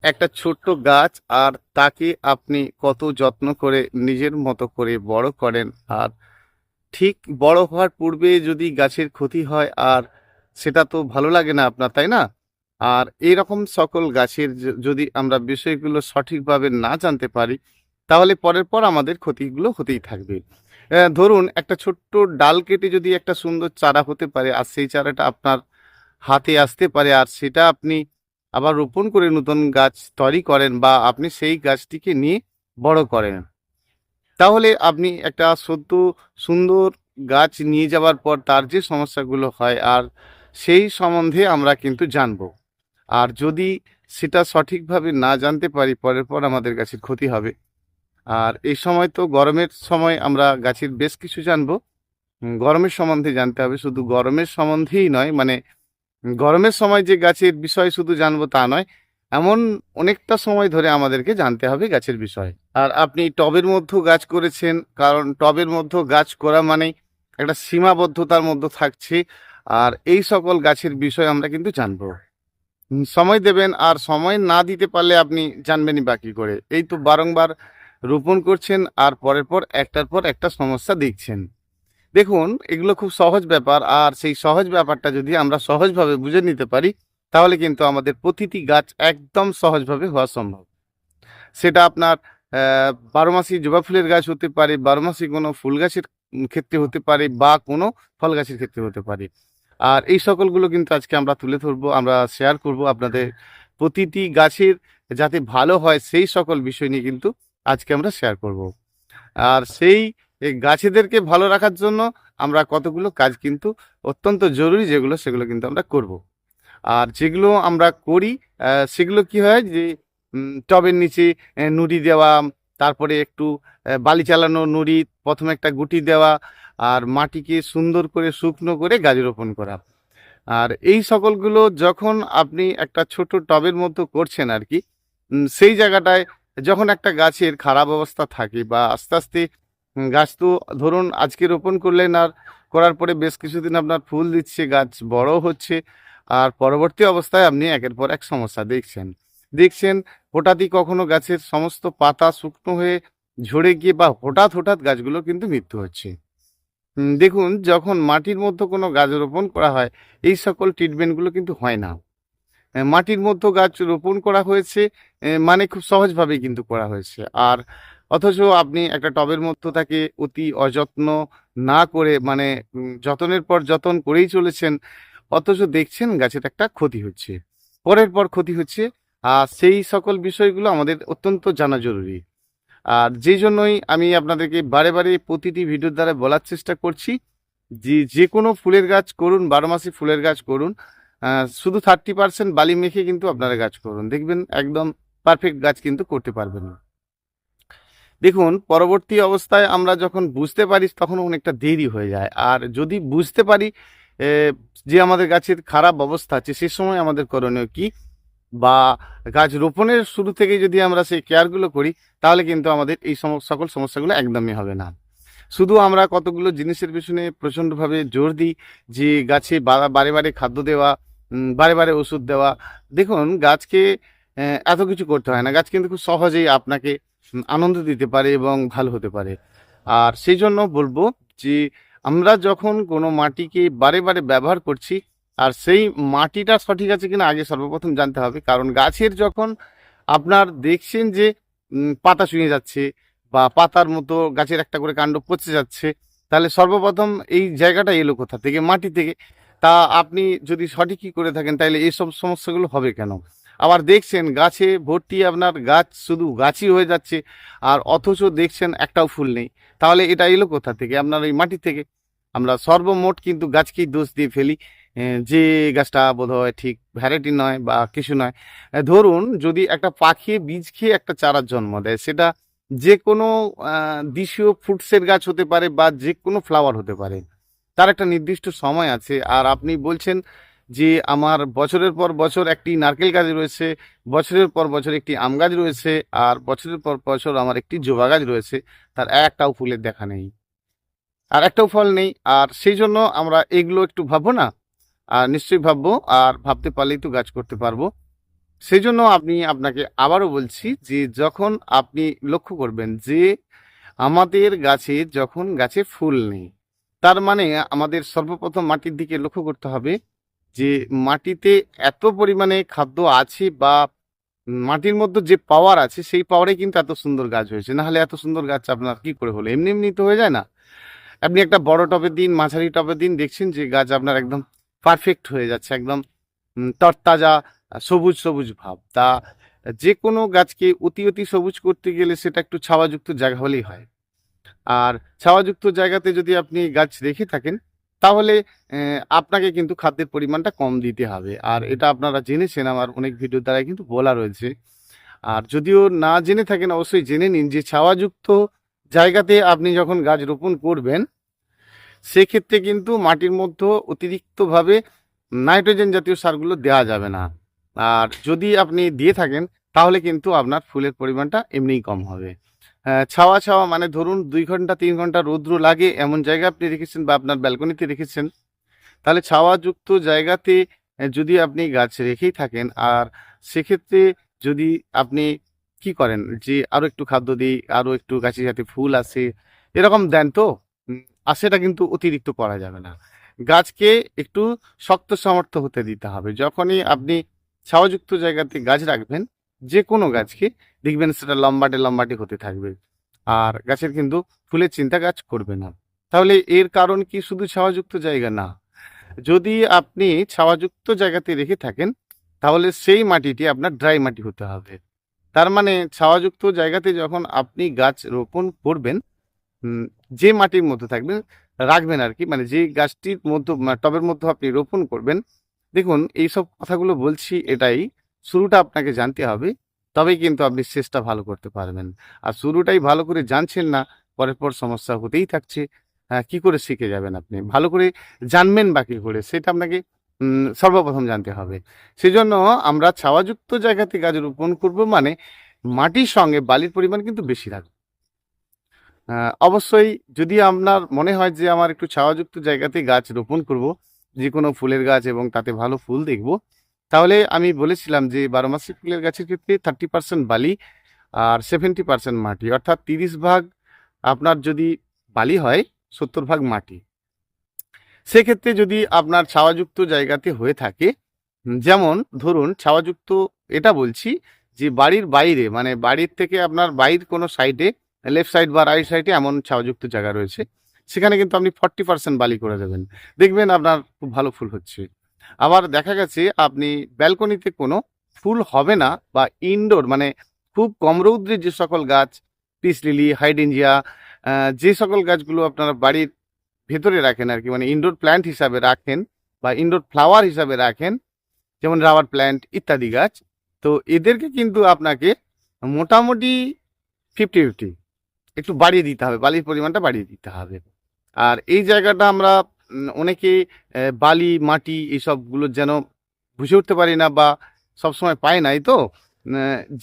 একটা ছোট্ট গাছ আর তাকে আপনি কত যত্ন করে নিজের মতো করে বড় করেন, আর ঠিক বড় হওয়ার পূর্বে যদি গাছের ক্ষতি হয়, আর সেটা তো ভালো লাগে না আপনার, তাই না? আর এইরকম সকল গাছের যদি আমরা বিষয়গুলো সঠিকভাবে না জানতে পারি, তাহলে পরের পর আমাদের ক্ষতিগুলো হতেই থাকবে। ধরুন একটা ছোট্ট ডাল কেটে যদি একটা সুন্দর চারা হতে পারে, আর সেই চারাটা আপনার হাতে আসতে পারে, আর সেটা আপনি আবার রোপণ করে নতুন গাছ তৈরি করেন, বা আপনি সেই গাছটিকে নিয়ে বড় করেন, তাহলে আপনি একটা সদ্য সুন্দর গাছ নিয়ে যাওয়ার পর তার যে সমস্যাগুলো হয়, আর সেই সম্বন্ধে আমরা কিন্তু জানবো। আর যদি সেটা সঠিকভাবে না জানতে পারি, পরের পর আমাদের গাছের ক্ষতি হবে। আর এই সময় তো গরমের সময় আমরা গাছের বেশ কিছু জানবো। গরমের সম্বন্ধে জানতে হবে, শুধু গরমের সম্বন্ধেই নয়, মানে গরমের সময় যে গাছের বিষয় শুধু জানবো তা নয়, এমন অনেকটা সময় ধরে আমাদেরকে জানতে হবে গাছের বিষয়। আর আপনি টবের মধ্যেও গাছ করেছেন, কারণ টবের মধ্যেও গাছ করা মানেই একটা সীমাবদ্ধতার মধ্যে থাকছে। আর এই সকল গাছের বিষয় আমরা কিন্তু জানবো। সময় দেবেন, আর সময় না দিতে পারলে আপনি জানবেনই বা কি করে? এই তো বারংবার রোপণ করছেন, আর পরের পর একটার পর একটা সমস্যা দেখছেন। দেখুন, এগুলো খুব সহজ ব্যাপার, আর সেই সহজ ব্যাপারটা যদি আমরা সহজভাবে বুঝে নিতে পারি, তাহলে কিন্তু আমাদের প্রতিটি গাছ একদম সহজভাবে হওয়া সম্ভব। সেটা আপনার বারোমাসি জবা ফুলের গাছ হতে পারে, বারোমাসি কোনো ফুল গাছের ক্ষেত্রে হতে পারে, বা কোনো ফল গাছের ক্ষেত্রে হতে পারে। আর এই সকলগুলো কিন্তু আজকে আমরা তুলে ধরবো, আমরা শেয়ার করব আপনাদের। প্রতিটি গাছের যাতে ভালো হয় সেই সকল বিষয় নিয়ে কিন্তু আজকে আমরা শেয়ার করব। আর সেই এই গাছেদেরকে ভালো রাখার জন্য আমরা কতগুলো কাজ কিন্তু অত্যন্ত জরুরি, যেগুলো সেগুলো কিন্তু আমরা করব। আর যেগুলো আমরা করি সেগুলো কি হয় যে টবের নিচে নুড়ি দেওয়া, তারপরে একটু বালি চালানো নুড়ি, প্রথমে একটা গুটি দেওয়া, আর মাটিকে সুন্দর করে শুকনো করে গাছ রোপণ করা। আর এই সকলগুলো যখন আপনি একটা ছোট টবের মতো করছেন আর কি, সেই জায়গাটায় যখন একটা গাছের খারাপ অবস্থা থাকে, বা আস্তে আস্তে গাছ তো ধরুন আজকে রোপণ করলেন, আর করার পরে বেশ কিছুদিন আপনার ফুল দিচ্ছে, গাছ বড় হচ্ছে, আর পরবর্তী অবস্থায় আপনি একের পর এক সমস্যা দেখছেন দেখছেন হঠাৎই কখনো গাছের সমস্ত পাতা শুকনো হয়ে ঝরে গিয়ে, বা হঠাৎ হঠাৎ গাছগুলো কিন্তু মৃত্যু হচ্ছে। দেখুন, যখন মাটির মধ্যে কোনো গাছ রোপণ করা হয়, এই সকল ট্রিটমেন্টগুলো কিন্তু হয় না। মাটির মধ্যে গাছ রোপণ করা হয়েছে, মানে খুব সহজভাবেই কিন্তু করা হয়েছে। আর অথচ আপনি একটা টবের মধ্য তাকে অতি অযত্ন না করে, মানে যতনের পর যতন করেই চলেছেন, অথচ দেখছেন গাছের একটা ক্ষতি হচ্ছে, পরের পর ক্ষতি হচ্ছে। আর সেই সকল বিষয়গুলো আমাদের অত্যন্ত জানা জরুরি। আর যেই জন্যই আমি আপনাদেরকে বারে বারে প্রতিটি ভিডিওর দ্বারা বলার চেষ্টা করছি যে যে কোনো ফুলের গাছ করুন, বারোমাসি ফুলের গাছ করুন, শুধু 30% বালি মেখে কিন্তু আপনারা গাছ করুন, দেখবেন একদম পারফেক্ট গাছ কিন্তু করতে পারবেন। দেখুন, পরবর্তী অবস্থায় আমরা যখন বুঝতে পারি তখন অনেকটা দেরি হয়ে যায়। আর যদি বুঝতে পারি এ, যে আমাদের গাছের খারাপ অবস্থা আছে, সে সময় আমাদের করণীয় কি, বা গাছ রোপণের শুরু থেকে যদি আমরা সেই কেয়ারগুলো করি, তাহলে কিন্তু আমাদের এই সকল সমস্যাগুলো একদমই হবে না। শুধু আমরা কতগুলো জিনিসের পিছনে প্রচণ্ডভাবে জোর দিই, যে গাছে বারে বারে খাদ্য দেওয়া, বারে বারে ওষুধ দেওয়া। দেখুন, গাছকে এত কিছু করতে হয় না, গাছ কিন্তু খুব সহজেই আপনাকে আনন্দ দিতে পারে এবং ভালো হতে পারে। আর সেই জন্য বলবো যে আমরা যখন কোনো মাটিকে বারে বারে ব্যবহার করছি, আর সেই মাটিটা সঠিক আছে কিনা আগে সর্বপ্রথম জানতে হবে। কারণ গাছের যখন আপনার দেখছেন যে পাতা চুঁয়ে যাচ্ছে, বা পাতার মতো গাছের একটা করে কাণ্ড পচে যাচ্ছে, তাহলে সর্বপ্রথম এই জায়গাটা এলো কোথা থেকে? মাটি থেকে। তা আপনি যদি সঠিকই করে থাকেন, তাহলে এইসব সমস্যাগুলো হবে কেন? আবার দেখছেন গাছে ভর্তি, আপনার গাছ শুধু গাছই হয়ে যাচ্ছে, আর অথচ দেখছেন একটাও ফুল নেই, তাহলে এটা এলো কোথা থেকে? আপনার এই মাটি থেকে। আমরা সর্বমোট কিন্তু গাছকেই দোষ দিয়ে ফেলি, যে গাছটা বোধহয় ঠিক ভ্যারাইটি নয় বা কিছু নয়। ধরুন, যদি একটা পাখি বীজ খেয়ে একটা চারার জন্ম দেয়, সেটা যে কোনো দেশীয় ফ্রুটসের গাছ হতে পারে, বা যে কোনো ফ্লাওয়ার হতে পারে, তার একটা নির্দিষ্ট সময় আছে। আর আপনি বলছেন যে আমার বছরের পর বছর একটি নারকেল গাছ রয়েছে, বছরের পর বছর একটি আম গাছ রয়েছে, আর বছরের পর বছর আমার একটি জবা গাছ রয়েছে, তার একটাও ফুলের দেখা নেই, আর একটাও ফল নেই। আর সেই জন্য আমরা এগুলো একটু ভাববো না? আর নিশ্চয়ই ভাববো, আর ভাবতে পারলেই তো গাছ করতে পারবো। সেই জন্য আপনাকে আবারও বলছি যে যখন আপনি লক্ষ্য করবেন যে আমাদের গাছে যখন গাছে ফুল নেই, তার মানে আমাদের সর্বপ্রথম মাটির দিকে লক্ষ্য করতে হবে যে মাটিতে এত পরিমাণে খাদ্য আছে বা মাটির মধ্যে যে পাওয়ার আছে সেই পাওয়ারে কিন্তু এত সুন্দর গাছ হয়েছে। না হলে এত সুন্দর গাছ আপনার কি করে হলো? এমনি এমনি তো হয়ে যায় না। আপনি একটা বড় টবে দিন, মাঝারি টবে দিন, দেখছেন যে গাছ আপনার একদম পারফেক্ট হয়ে যাচ্ছে, একদম তরতাজা সবুজ সবুজ ভাব। তা যে কোনো গাছকে অতি সবুজ করতে গেলে সেটা একটু ছাওয়াযুক্ত জায়গা হলেই হয়। আর ছাওয়াযুক্ত জায়গাতে যদি আপনি গাছ রেখে থাকেন তাহলে আপনাকে কিন্তু খাদ্যের পরিমাণটা কম দিতে হবে। আর এটা আপনারা জেনেছেন, আমার অনেক ভিডিও দ্বারাই কিন্তু বলা রয়েছে। আর যদিও না জেনে থাকেন অবশ্যই জেনে নিন যে ছাওয়াযুক্ত জায়গাতে আপনি যখন গাছ রোপণ করবেন সেক্ষেত্রে কিন্তু মাটির মধ্যে অতিরিক্তভাবে নাইট্রোজেন জাতীয় সারগুলো দেওয়া যাবে না। আর যদি আপনি দিয়ে থাকেন তাহলে কিন্তু আপনার ফুলের পরিমাণটা এমনিই কম হবে। ছাওয়া মানে ধরুন 2 ঘন্টা 3 ঘন্টা রৌদ্র লাগে এমন জায়গা আপনি রেখেছেন বা আপনার ব্যালকনিতে রেখেছেন, তাহলে ছাওয়াযুক্ত জায়গাতে যদি আপনি গাছ রেখেই থাকেন আর সেক্ষেত্রে যদি আপনি কি করেন যে আরো একটু খাদ্য দিই, আরো একটু গাছে যাতে ফুল আসে এরকম দেন তো আর সেটা কিন্তু অতিরিক্ত করা যাবে না। গাছকে একটু শক্ত সামর্থ্য হতে দিতে হবে। যখনই আপনি ছাওয়াযুক্ত জায়গাতে গাছ রাখবেন যে কোনো গাছকে, দেখবেন সেটা লম্বাটে হতে থাকবে আর গাছের কিন্তু ফুলের চিন্তা গাছ করবে না। তাহলে এর কারণ কি শুধু ছাওয়াযুক্ত জায়গা না, যদি আপনি ছাওয়াযুক্ত জায়গাতে রেখে থাকেন তাহলে সেই মাটিটি আপনার ড্রাই মাটি হতে হবে। তার মানে ছাওয়াযুক্ত জায়গাতে যখন আপনি গাছ রোপণ করবেন, হুম, যে মাটির মধ্যে থাকবেন রাখবেন আর কি, মানে যে গাছটির মধ্যে টবের মধ্যে আপনি রোপণ করবেন। দেখুন এইসব কথাগুলো বলছি এটাই, শুরুটা আপনাকে জানতে হবে, তবেই কিন্তু আপনি শেষটা ভালো করতে পারবেন। আর শুরুটাই ভালো করে জানছেন না, পরের পর সমস্যা হতেই থাকছে। কি করে শিখে যাবেন আপনি? ভালো করে জানবেন বা কি করে? সেটা আপনাকে সর্বপ্রথম জানতে হবে। সেজন্য আমরা ছাওয়াযুক্ত জায়গাতে গাছ রোপণ করব মানে মাটির সঙ্গে বালির পরিমাণ কিন্তু বেশি রাখবো। অবশ্যই যদি আপনার মনে হয় যে আমার একটু ছাওয়াযুক্ত জায়গাতে গাছ রোপণ করব, যে কোনো ফুলের গাছ এবং তাতে ভালো ফুল দেখব, তাহলে আমি বলেছিলাম যে 12 মাসি ফুলের গাছের ক্ষেত্রে 30% বালি আর 70% মাটি, অর্থাৎ 30 ভাগ আপনার যদি বালি হয়, 70 ভাগ মাটি। সেক্ষেত্রে যদি আপনার ছাওয়াযুক্ত জায়গাতে হয়ে থাকে, যেমন ধরুন ছাওয়াযুক্ত এটা বলছি যে বাড়ির বাইরে মানে বাড়ির থেকে আপনার বাইরের কোনো সাইডে, লেফট সাইড বা রাইট সাইডে এমন ছাওয়াযুক্ত জায়গা রয়েছে, সেখানে কিন্তু আপনি 40% বালি করে দেবেন, দেখবেন আপনার খুব ভালো ফুল হচ্ছে। আবার দেখা গেছে আপনি ব্যালকনিতে কোনো ফুল হবে না বা ইনডোর মানে খুব কম রৌদ্রে যে সকল গাছ, পিস লিলি, হাইডেনজিয়া, যে সকল গাছগুলো আপনারা বাড়ির ভেতরে রাখেন আর কি, মানে ইনডোর প্ল্যান্ট হিসাবে রাখেন বা ইনডোর ফ্লাওয়ার হিসাবে রাখেন, যেমন রাবার প্ল্যান্ট ইত্যাদি গাছ, তো এদেরকে কিন্তু আপনাকে মোটামুটি 50-50 একটু বাড়িয়ে দিতে হবে, বালির পরিমাণটা বাড়িয়ে দিতে হবে। আর এই জায়গাটা আমরা অনেকেই বালি মাটি এইসবগুলো যেন বুঝে উঠতে পারি না বা সবসময় পাই নাই তো,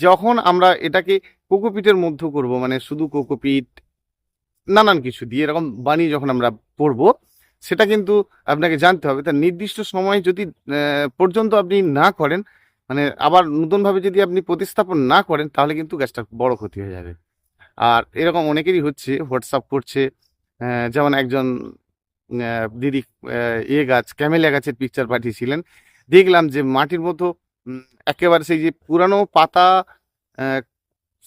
যখন আমরা এটাকে কোকোপিটের মধ্যে করব মানে শুধু কোকোপিট নানান কিছু দিয়ে এরকম বানিয়ে যখন আমরা পড়ব, সেটা কিন্তু আপনাকে জানতে হবে তার নির্দিষ্ট সময় যদি পর্যন্ত আপনি না করেন, মানে আবার নতুনভাবে যদি আপনি প্রতিস্থাপন না করেন তাহলে কিন্তু গাছটা বড় ক্ষতি হয়ে যাবে। আর এরকম অনেকেরই হচ্ছে, হোয়াটসঅ্যাপ করছে, যেমন একজন দিদি গাছ ক্যামেলিয়া গাছের পিকচার পাঠিয়েছিলেন, দেখলাম যে মাটির মতো একেবারে সেই যে পুরানো পাতা আহ,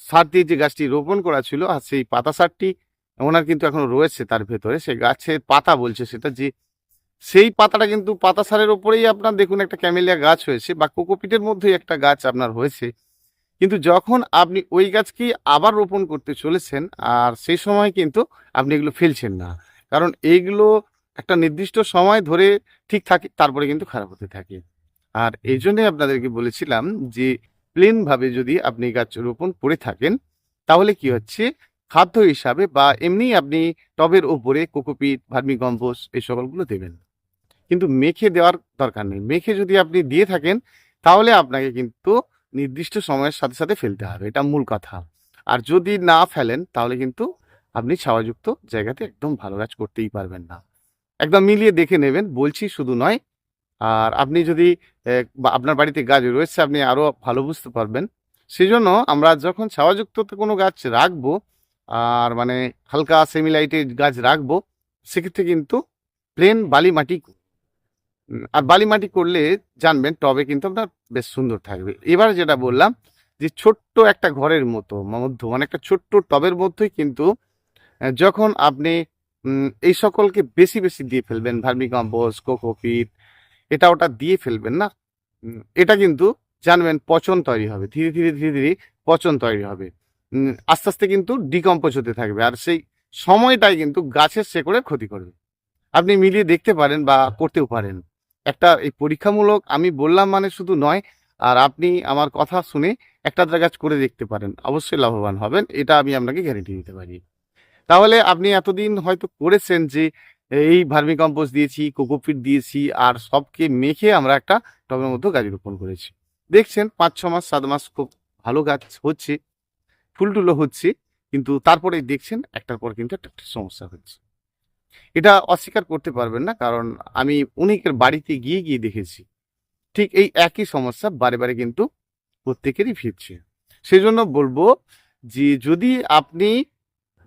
সার দিয়ে যে গাছটি রোপণ করা ছিল আর সেই পাতা সারটি ওনার কিন্তু এখনো রয়েছে তার ভেতরে, সে গাছের পাতা বলছে সেটা, যে সেই পাতাটা কিন্তু পাতা সারের ওপরেই আপনার দেখুন একটা ক্যামেলিয়া গাছ হয়েছে বা কোকোপিটের মধ্যেই একটা গাছ আপনার হয়েছে। কিন্তু যখন আপনি ওই গাছকেই আবার রোপণ করতে চলেছেন আর সেই সময় কিন্তু আপনি এগুলো ফেলছেন না, কারণ এইগুলো একটা নির্দিষ্ট সময় ধরে ঠিক থাকে তারপরে কিন্তু খারাপ হতে থাকে। আর এই জন্যই আপনাদেরকে বলেছিলাম যে প্লেন ভাবে যদি আপনি গাছ রোপণ করে থাকেন তাহলে কি হচ্ছে, খাদ্য হিসাবে বা এমনি আপনি টবের ওপরে কোকোপিট, ভার্মি কম্পোস্ট এই সকলগুলো দেবেন, কিন্তু মেখে দেওয়ার দরকার নেই। মেখে যদি আপনি দিয়ে থাকেন তাহলে আপনাকে কিন্তু নির্দিষ্ট সময়ের সাথে সাথে ফেলতে হবে, এটা মূল কথা। আর যদি না ফেলেন তাহলে কিন্তু আপনি ছাওয়াযুক্ত জায়গাতে একদম ভালো গাছ করতেই পারবেন না। একদম মিলিয়ে দেখে নেবেন বলছি, শুধু নয় আর আপনি যদি আপনার বাড়িতে গাছ রয়েছে আপনি আরো ভালো বুঝতে পারবেন। সেজন্য আমরা যখন ছাওয়াযুক্ত কোনো গাছ রাখবো আর মানে হালকা সেমি লাইটের গাছ রাখবো, সেক্ষেত্রে কিন্তু প্লেন বালি মাটি আর বালি মাটি করলে জানবেন টবে কিন্তু আপনার বেশ সুন্দর থাকবে। এবার যেটা বললাম যে ছোট্ট একটা ঘরের মতো মানে একটা ছোট্ট টবের মধ্যেই কিন্তু যখন আপনি এই সকলকে বেশি বেশি দিয়ে ফেলবেন, ভার্মিকম্পোস্ট, কোকোপিট, এটা ওটা দিয়ে ফেলবেন না, এটা কিন্তু জানবেন পচন তৈরি হবে, ধীরে ধীরে ধীরে ধীরে পচন তৈরি হবে। আস্তে আস্তে কিন্তু ডিকম্পোজ হতে থাকবে, আর সেই সময়টাই কিন্তু গাছের শেকড়ের ক্ষতি করবে। আপনি মিলিয়ে দেখতে পারেন বা করতেও পারেন। একটা এই পরীক্ষামূলক আমি বললাম মানে শুধু নয়, আর আপনি আমার কথা শুনে একটা আধটা গাছ করে দেখতে পারেন, অবশ্যই লাভবান হবেন, এটা আমি আপনাকে গ্যারেন্টি দিতে পারি। তাহলে আপনি এতদিন হয়তো করেছেন যে এই ভার্মিকম্পোস্ট দিয়েছি, কোকোপিট দিয়েছি, আর সবকে মেখে আমরা একটা টবের মধ্যে গাছ রোপণ করেছি। দেখছেন ৫-৬ মাস ৭ মাস খুব ভালো গাছ হচ্ছে, ফুল টুলও হচ্ছে, কিন্তু তারপরেই দেখছেন একটার পর কিন্তু একটা সমস্যা হচ্ছে। এটা অস্বীকার করতে পারবেন না, কারণ আমি অনেকের বাড়িতে গিয়ে গিয়ে দেখেছি ঠিক এই একই সমস্যা বারে বারে কিন্তু প্রত্যেকেরই ফিরছে। সেজন্য বলবো যে যদি আপনি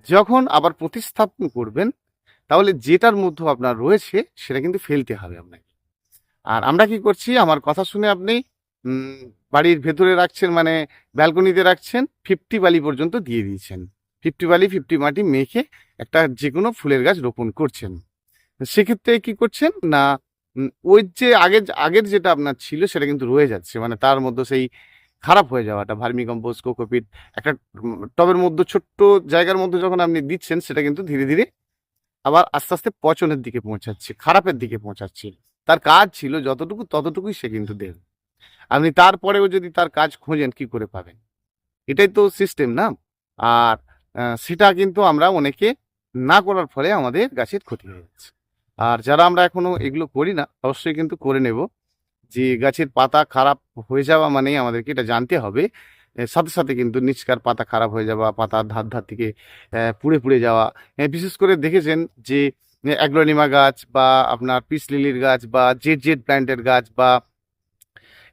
যখন আবার প্রতিস্থাপন করবেন, তাহলে যেটার মধ্যে আপনার রয়েছে সেটা কিন্তু ফেলতে হবে আপনাকে। আর আমরা কি করছি, আমার কথা শুনে আপনি উম, বাড়ির ভেতরে রাখছেন, মানে ব্যালকনিতে রাখছেন, 50 বালি পর্যন্ত দিয়ে দিয়েছেন। 50 বালি 50 মাটি মেখে একটা যে কোনো ফুলের গাছ রোপণ করছেন। সেক্ষেত্রে কি করছেন না, ওই যে আগের যেটা আপনার ছিল সেটা কিন্তু রয়ে যাচ্ছে, মানে তার মধ্যে সেই খারাপ হয়ে যাওয়াটা, ভার্মি কম্পোস্ট, কোকোপিট একটা টবের মধ্যে ছোট্ট জায়গার মধ্যে যখন আপনি দিচ্ছেন, সেটা কিন্তু ধীরে ধীরে আবার আস্তে আস্তে পচনের দিকে পৌঁছাচ্ছে, খারাপের দিকে পৌঁছাচ্ছে। তার কাজ ছিল যতটুকু ততটুকুই সে কিন্তু দেবে। আপনি তারপরেও যদি তার কাজ খোঁজেন, কি করে পাবেন? এটাই তো সিস্টেম না? আর সেটা কিন্তু আমরা অনেকে না করার ফলে আমাদের গাছের ক্ষতি হয়ে যাচ্ছে। আর যারা আমরা এখনো এগুলো করি না, অবশ্যই কিন্তু করে নেব। যে গাছের পাতা খারাপ হয়ে যাওয়া মানেই আমাদেরকে এটা জানতে হবে। সাথে সাথে কিন্তু নিচকার পাতা খারাপ হয়ে যাওয়া, পাতার ধার থেকে পুড়ে পুড়ে যাওয়া। বিশেষ করে দেখেছেন যে অ্যাগ্লোনিমা গাছ বা আপনার পিস লিলির গাছ বা জেড জেড প্ল্যান্টের গাছ বা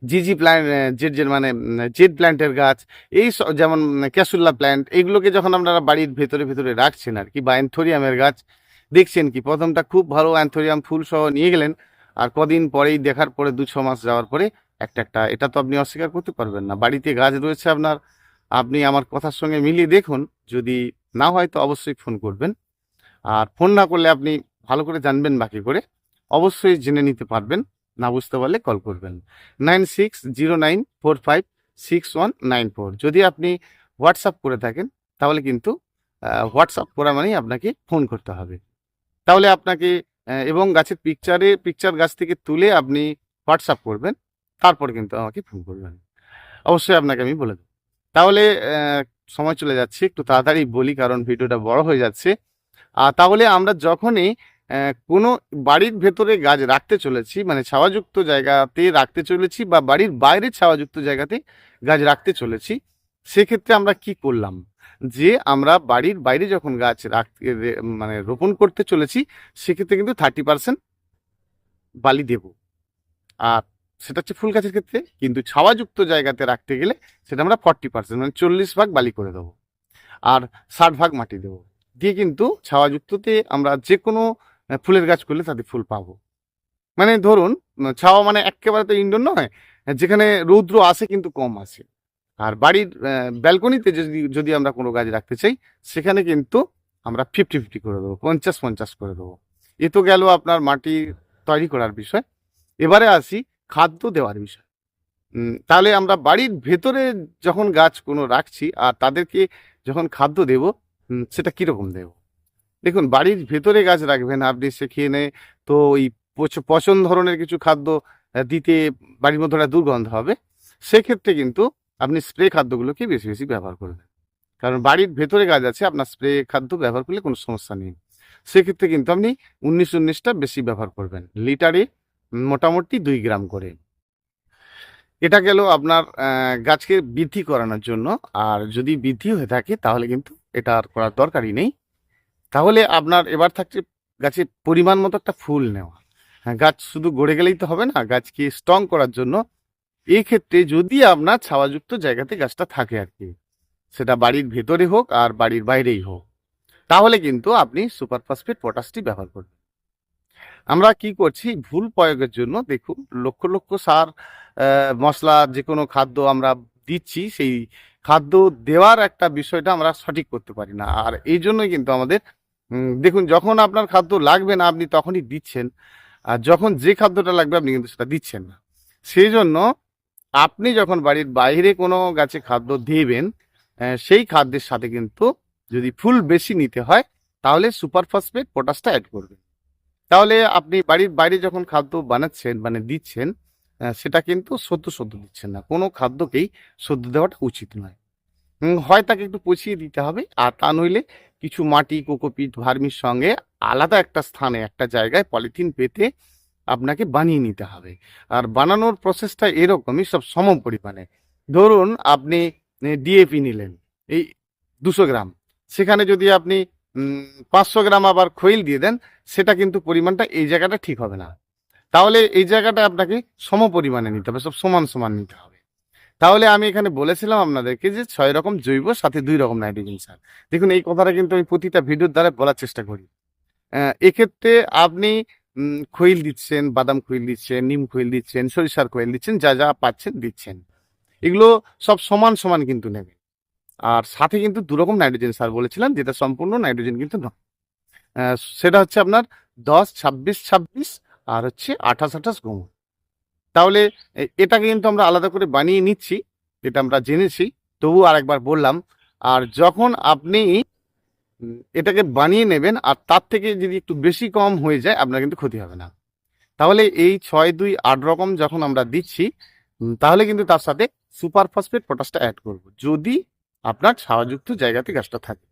জিজি প্ল্যান্ট, জেড জেড মানে জেড প্ল্যান্টের গাছ, এই যেমন ক্যাসুল্লা প্ল্যান্ট, এইগুলোকে যখন আপনারা বাড়ির ভেতরে ভেতরে রাখছেন আর কি, বা অ্যান্থোরিয়ামের গাছ, দেখছেন কি প্রথমটা খুব ভালো অ্যান্থোরিয়াম ফুল সহ নিয়ে গেলেন, আর কদিন পরেই দেখার পরে ২-৬ মাস যাওয়ার পরে একটা একটা, এটা তো আপনি অস্বীকার করতে পারবেন না। বাড়িতে গাছ রয়েছে আপনার, আপনি আমার কথার সঙ্গে মিলিয়ে দেখুন, যদি না হয় তো অবশ্যই ফোন করবেন। আর ফোন না করলে আপনি ভালো করে জানবেন, বাকি করে অবশ্যই জেনে নিতে পারবেন। না বুঝতে পারলে কল করবেন 9609456194। যদি আপনি হোয়াটসঅ্যাপ করে থাকেন, তাহলে কিন্তু হোয়াটসঅ্যাপ করা মানেই আপনাকে ফোন করতে হবে। তাহলে আপনাকে এবং গাছের পিকচার গাছ থেকে তুলে আপনি হোয়াটসঅ্যাপ করবেন, তারপর কিন্তু আমাকে ফোন করবেন। অবশ্যই আপনাকে আমি বলে দেবো। তাহলে সময় চলে যাচ্ছে, একটু তাড়াতাড়ি বলি কারণ ভিডিওটা বড় হয়ে যাচ্ছে। তাহলে আমরা যখনই কোনো বাড়ির ভেতরে গাছ রাখতে চলেছি, মানে ছাওয়াযুক্ত জায়গাতে রাখতে চলেছি বা বাড়ির বাইরে ছাওয়াযুক্ত জায়গাতে গাছ রাখতে চলেছি, সেক্ষেত্রে আমরা কি করলাম, যে আমরা বাড়ির বাইরে যখন গাছ রাখতে মানে রোপণ করতে চলেছি, সেক্ষেত্রে কিন্তু 30% বালি দেব। আর সেটা হচ্ছে ফুল গাছের ক্ষেত্রে, কিন্তু ছাওয়াযুক্ত জায়গাতে রাখতে গেলে সেটা আমরা 40% মানে 40 ভাগ বালি করে দেবো, আর 60 ভাগ মাটি দেবো। দিয়ে কিন্তু ছাওয়াযুক্ততে আমরা যে কোনো ফুলের গাছ করলে তাতে ফুল পাবো। মানে ধরুন ছাওয়া মানে একেবারে তো ইনডোর নয়, যেখানে রৌদ্র আসে কিন্তু কম আসে। আর বাড়ির ব্যালকনিতে যদি যদি আমরা কোনো গাছ রাখতে চাই, সেখানে কিন্তু আমরা 50-50 করে দেবো, 50-50 করে দেবো। এ তো গেল আপনার মাটি তৈরি করার বিষয়। এবারে আসি খাদ্য দেওয়ার বিষয়। তাহলে আমরা বাড়ির ভেতরে যখন গাছ কোনো রাখছি আর তাদেরকে যখন খাদ্য দেব, সেটা কীরকম দেব? দেখুন, বাড়ির ভেতরে গাছ রাখবেন আপনি, সেখানে তো ওই পচন ধরনের কিছু খাদ্য দিতে বাড়ির মধ্যে একটা দুর্গন্ধ হবে। সেক্ষেত্রে কিন্তু আপনি স্প্রে খাদ্যগুলোকে বেশি বেশি ব্যবহার করবেন, কারণ বাড়ির ভেতরে গাছ আছে, আপনার স্প্রে খাদ্য ব্যবহার করলে কোনো সমস্যা নেই। সেক্ষেত্রে কিন্তু আপনি 19-19টা বেশি ব্যবহার করবেন, লিটারে মোটামুটি 2 গ্রাম করে। এটা গেল আপনার গাছকে বৃদ্ধি করানোর জন্য। আর যদি বৃদ্ধি হয়ে থাকে তাহলে কিন্তু এটা আর করার দরকারই নেই। তাহলে আপনার এবার থাকছে গাছের পরিমাণ মতো একটা ফুল নেওয়া। গাছ শুধু গড়ে গেলেই তো হবে না, গাছকে স্ট্রং করার জন্য এই ক্ষেত্রে যদি আপনার ছাওয়াযুক্ত জায়গাতে গাছটা থাকে আর কি, সেটা বাড়ির ভেতরে হোক আর বাড়ির বাইরেই হোক, তাহলে কিন্তু আপনি সুপার ফসফেট পটাশটি ব্যবহার করবেন। আমরা কি করছি ভুল প্রয়োগের জন্য, দেখুন লক্ষ লক্ষ সার মশলা যে কোনো খাদ্য আমরা দিচ্ছি, সেই খাদ্য দেওয়ার একটা বিষয়টা আমরা সঠিক করতে পারি না। আর এই জন্যই কিন্তু আমাদের দেখুন যখন আপনার খাদ্য লাগবে না আপনি তখনই দিচ্ছেন, আর যখন যে খাদ্যটা লাগবে আপনি কিন্তু সেটা দিচ্ছেন না। সেই জন্য আপনি যখন বাড়ির বাইরে কোনো গাছে খাদ্য দেবেন, সেই খাদ্যের সাথে কিন্তু যদি ফুল বেশি নিতে হয় তাহলে সুপার ফসফেট পটাশটা অ্যাড করবেন। তাহলে আপনি বাড়ির বাইরে যখন খাদ্য বানাচ্ছেন মানে দিচ্ছেন, সেটা কিন্তু সদ্য সদ্য দিচ্ছেন না, কোনো খাদ্যকেই সদ্য দেওয়াটা উচিত নয়। হয় তাকে একটু পচিয়ে দিতে হবে, আর তা নইলে কিছু মাটি কোকোপিট ভার্মির সঙ্গে আলাদা একটা স্থানে একটা জায়গায় পলিথিন পেতে আপনাকে বানিয়ে নিতে হবে। আর বানানোর প্রসেসটা এরকমই, সব সম পরিমাণে। ধরুন আপনি ডিএপি নিলেন এই 200 গ্রাম, সেখানে যদি আপনি 500 গ্রাম আবার খৈল দিয়ে দেন, সেটা কিন্তু পরিমাণটা এই জায়গাটা ঠিক হবে না। তাহলে এই জায়গাটা আপনাকে সম পরিমাণে নিতে হবে, সব সমান সমান নিতে হবে। তাহলে আমি এখানে বলেছিলাম আপনাদেরকে যে 6 রকম জৈব সাথে 2 রকম নাইট্রোজেন সার। দেখুন এই কথাটা কিন্তু আমি প্রতিটা ভিডিওর দ্বারা বলার চেষ্টা করি। এক্ষেত্রে আপনি খৈল দিচ্ছেন, বাদাম খৈল দিচ্ছেন, নিম খৈল দিচ্ছেন, সরিষার খৈল দিচ্ছেন, যা যা পাচ্ছেন দিচ্ছেন, এগুলো সব সমান সমান কিন্তু নেবেন। আর সাথে কিন্তু 2 রকম নাইট্রোজেন সার বলেছিলাম, যেটা সম্পূর্ণ নাইট্রোজেন কিন্তু নয়। সেটা হচ্ছে আপনার 10-26-26 আর হচ্ছে 28-28 গুণ। তাহলে এটাকে কিন্তু আমরা আলাদা করে বানিয়ে নিচ্ছি, এটা আমরা জেনেছি, তবু আরেকবার বললাম। আর যখন আপনি এটাকে বানিয়ে নেবেন আর তার থেকে যদি একটু বেশি কম হয়ে যায় আপনার কিন্তু ক্ষতি হবে না। তাহলে এই 6-2-8 রকম যখন আমরা দিচ্ছি, তাহলে কিন্তু তার সাথে সুপার ফসফেট পটাশটা অ্যাড করব, যদি আপনার ছাওয়াযুক্ত জায়গাতে গাছটা থাকে।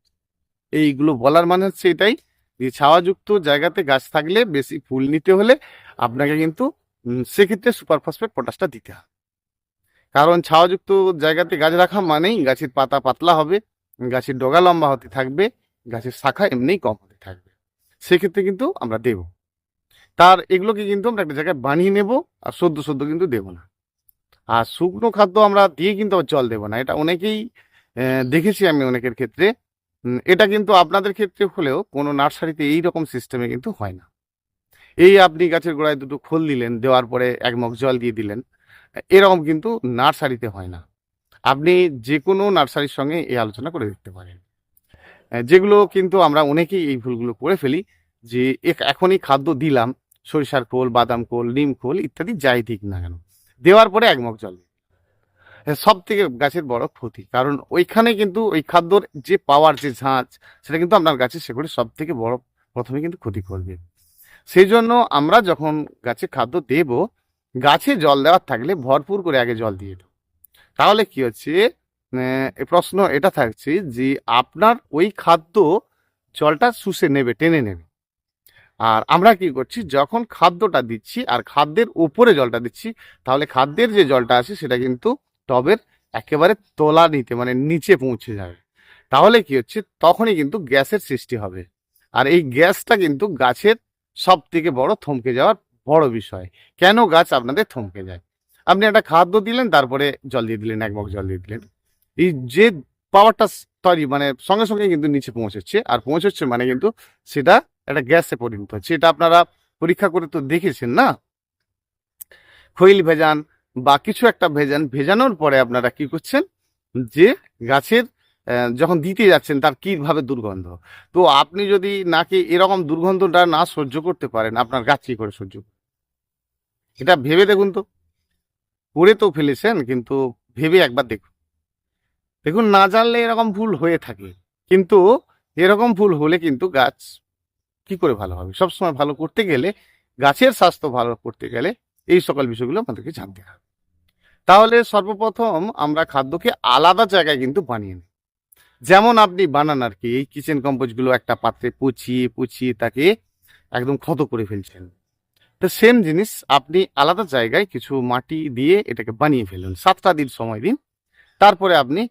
এইগুলো বলার মানে হচ্ছে এটাই যে ছাওয়াযুক্ত জায়গাতে গাছ থাকলে বেশি ফুল নিতে হলে আপনাকে কিন্তু সেক্ষেত্রে সুপার ফসফেট পটাশটা দিতে হবে। কারণ ছাওয়াযুক্ত জায়গাতে গাছ রাখা মানেই গাছের পাতা পাতলা হবে, গাছের ডগা লম্বা হতে থাকবে, গাছের শাখা এমনিই কম হতে থাকবে, সেক্ষেত্রে কিন্তু আমরা দেব। তার এগুলোকে কিন্তু আমরা একটা জায়গায় বানিয়ে নেব, আর সদ্য সদ্য কিন্তু দেবো না। আর শুকনো খাদ্য আমরা দিয়ে কিন্তু আবার জল দেবো না, এটা অনেকেই দেখেছি আমি অনেকের ক্ষেত্রে। এটা কিন্তু আপনাদের ক্ষেত্রে হলেও কোনো নার্সারিতে এই রকম সিস্টেমে কিন্তু হয় না। এই আপনি গাছের গোড়ায় দুটো খোল দিলেন, দেওয়ার পরে 1 মগ জল দিয়ে দিলেন, এরকম কিন্তু নার্সারিতে হয় না। আপনি যে কোনো নার্সারির সঙ্গে এই আলোচনা করে দেখতে পারেন। যেগুলো কিন্তু আমরা অনেকেই এই ভুলগুলো করে ফেলি, যে এখনই খাদ্য দিলাম, সরিষার খোল, বাদাম খোল, নিম খোল ইত্যাদি যাই দিক না কেন, দেওয়ার পরে 1 মগ জল দিই। সব থেকে গাছের বড় ক্ষতি, কারণ ওইখানে কিন্তু ওই খাদ্যর যে পাওয়ার, যে ঝাঁজ, সেটা কিন্তু আপনার গাছের শেকড়ে সব থেকে বড় প্রথমে কিন্তু ক্ষতি করবে। সেই জন্য আমরা যখন গাছে খাদ্য দেব, গাছে জল দেওয়ার থাকলে ভরপুর করে আগে জল দিয়ে দেবো। তাহলে কি হচ্ছে, প্রশ্ন এটা থাকছে যে আপনার ওই খাদ্য জলটা শুষে নেবে, টেনে নেবে। আর আমরা কি করছি, যখন খাদ্যটা দিচ্ছি আর খাদ্যের উপরে জলটা দিচ্ছি, তাহলে খাদ্যের যে জলটা আছে সেটা কিন্তু টবের একেবারে তলা নিতে মানে নিচে পৌঁছে যাবে। তাহলে কি হচ্ছে, তখনই কিন্তু গ্যাসের সৃষ্টি হবে। আর এই গ্যাসটা কিন্তু গাছের সব থেকে বড় থমকে যাওয়ার বড় বিষয়। কেন গাছ আপনাদের থমকে যায়? আপনি একটা খাদ্য দিলেন, তারপরে জল দিয়ে দিলেন, 1 মগ জল দিয়ে দিলেন, এই যে পাওয়ারটা তৈরি মানে সঙ্গে সঙ্গে কিন্তু নিচে পৌঁছচ্ছে, আর পৌঁছচ্ছে মানে কিন্তু সেটা একটা গ্যাসে পরিণত হচ্ছে। এটা আপনারা পরীক্ষা করে তো দেখেছেন না? খৈল ভেজান বা কিছু একটা ভেজান, ভেজানোর পরে আপনারা কি করছেন, যে গাছের যখন দিতে যাচ্ছেন তার কিভাবে দুর্গন্ধ। তো আপনি যদি নাকি এরকম দুর্গন্ধটা না সহ্য করতে পারেন, আপনার গাছ কি করে সহ্য করবে? এটা ভেবে দেখুন তো। করে তো ফেলেছেন, কিন্তু ভেবে একবার দেখুন। দেখুন না জানলে এরকম ভুল হয়ে থাকে, কিন্তু এরকম ভুল হলে কিন্তু গাছ কি করে ভালো হবে? সবসময় ভালো করতে গেলে, গাছের স্বাস্থ্য ভালো করতে গেলে এই সকল বিষয়গুলো আমাদেরকে জানতে হবে। তাহলে সর্বপ্রথম আমরা খাদ্যকে আলাদা জায়গায় কিন্তু বানিয়ে নিই। যেমন আপনি বানান আর কি, এই কিচেন কম্পোস্টগুলো একটা পাত্রে পচিয়ে পচিয়ে তাকে একদম ক্ষত করে ফেলছেন। তো সেম জিনিস আপনি আলাদা জায়গায় কিছু মাটি দিয়ে এটাকে বানিয়ে ফেলুন, 7টা দিন সময় দিন। তারপরে আপনি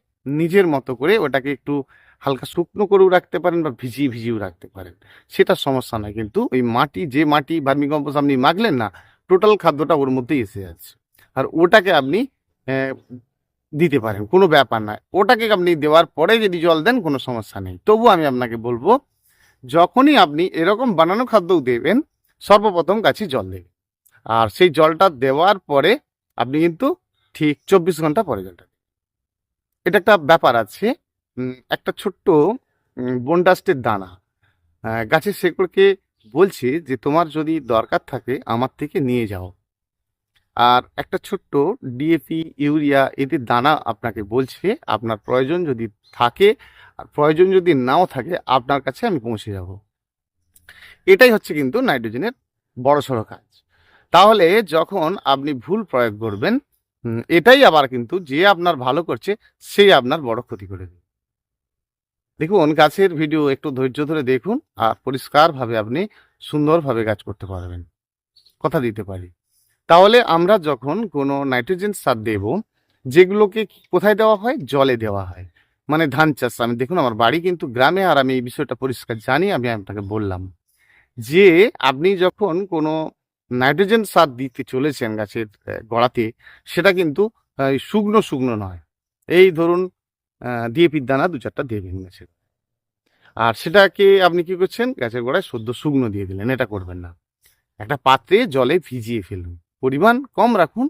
নিজের মতো করে ওটাকে একটু হালকা শুকনো করেও রাখতে পারেন বা ভিজিয়ে ভিজিয়েও রাখতে পারেন, সেটা সমস্যা নয়। কিন্তু ওই মাটি, যে মাটি ভার্মি কম্পোস্ট আপনি মাখলেন না, টোটাল খাদ্যটা ওর মধ্যেই এসে যাচ্ছে। আর ওটাকে আপনি দিতে পারেন, কোনো ব্যাপার নয়। ওটাকে আপনি দেওয়ার পরে যদি জল দেন কোনো সমস্যা নেই। তবু আমি আপনাকে বলবো, যখনই আপনি এরকম বানানো খাদ্যও দেবেন, সর্বপ্রথম গাছে জল দেবেন। আর সেই জলটা দেওয়ার পরে আপনি কিন্তু ঠিক 24 ঘন্টা পরে জলটা দিন। এটা একটা ব্যাপার আছে। একটা ছোট্ট বনডাস্টের দানা গাছের শেকড়কে বলছে যে তোমার যদি দরকার থাকে আমার থেকে নিয়ে যাও। আর একটা ছোট্ট ডিএপি, ইউরিয়া এদের দানা আপনাকে বলছে আপনার প্রয়োজন যদি থাকে, আর প্রয়োজন যদি নাও থাকে আপনার কাছে আমি পৌঁছে যাব। এটাই হচ্ছে কিন্তু নাইট্রোজেনের বড়সড় কাজ। তাহলে যখন আপনি ভুল প্রয়োগ করবেন, এটাই আবার কিন্তু যে আপনার ভালো করছে সেই আপনার বড় ক্ষতি করে দেবে। দেখুন, গাছের ভিডিও একটু ধৈর্য ধরে দেখুন, আর পরিষ্কারভাবে আপনি সুন্দরভাবে গাছ করতে পারবেন, কথা দিতে পারি। তাহলে আমরা যখন কোনো নাইট্রোজেন সার দেব, যেগুলোকে কোথায় দেওয়া হয়, জলে দেওয়া হয়। মানে ধান চাষ, আমি দেখুন আমার বাড়ি কিন্তু গ্রামে, আর আমি এই বিষয়টা পরিষ্কার জানি। আমি আপনাকে বললাম যে আপনি যখন কোনো নাইট্রোজেন সার দিতে চলেছেন গাছের গোড়াতে, সেটা কিন্তু শুকনো শুকনো নয়। এই ধরুন ডিএপির দানা 2-4টা দেবেন গাছের, আর সেটাকে আপনি কি করছেন, গাছের গোড়ায় সদ্য শুকনো দিয়ে দিলেন। এটা করবেন না। একটা পাত্রে জলে ভিজিয়ে ফেলুন, পরিমাণ কম রাখুন,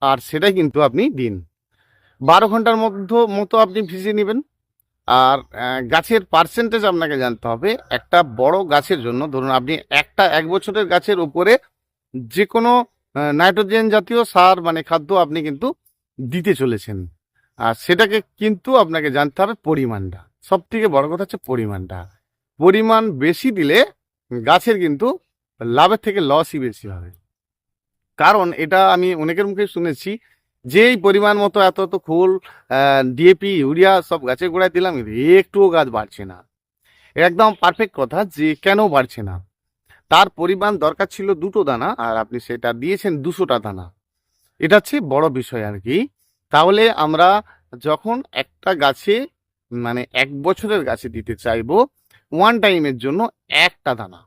আর সেটাই কিন্তু আপনি দিন। 12 ঘন্টার মতো আপনি ভিজিয়ে নেবেন। আর গাছের পার্সেন্টেজ আপনাকে জানতে হবে। একটা বড় গাছের জন্য ধরুন আপনি 1 বছরের গাছের উপরে যে কোনো নাইট্রোজেন জাতীয় সার মানে খাদ্য আপনি কিন্তু দিতে চলেছেন, আর সেটাকে কিন্তু আপনাকে জানতে হবে পরিমাণটা। সব থেকে বড় কথা হচ্ছে পরিমাণটা। পরিমাণ বেশি দিলে গাছের কিন্তু লাভের থেকে লসই বেশি হবে। কারণ এটা আমি অনেকের মুখে শুনেছি যে এই পরিমাণ মতো এত এত খোল, ডিএপি, ইউরিয়া সব গাছের গোড়ায় দিলাম, একটুও গাছ বাড়ছে না। একদম পারফেক্ট কথা, যে কেন বাড়ছে না। তার পরিমাণ দরকার ছিল 2টো দানা, আর আপনি সেটা দিয়েছেন 200টা দানা। এটা হচ্ছে বড় বিষয় আর কি। তাহলে আমরা যখন একটা গাছে মানে 1 বছরের গাছে দিতে চাইবো, ওয়ান টাইমের জন্য একটা দানা,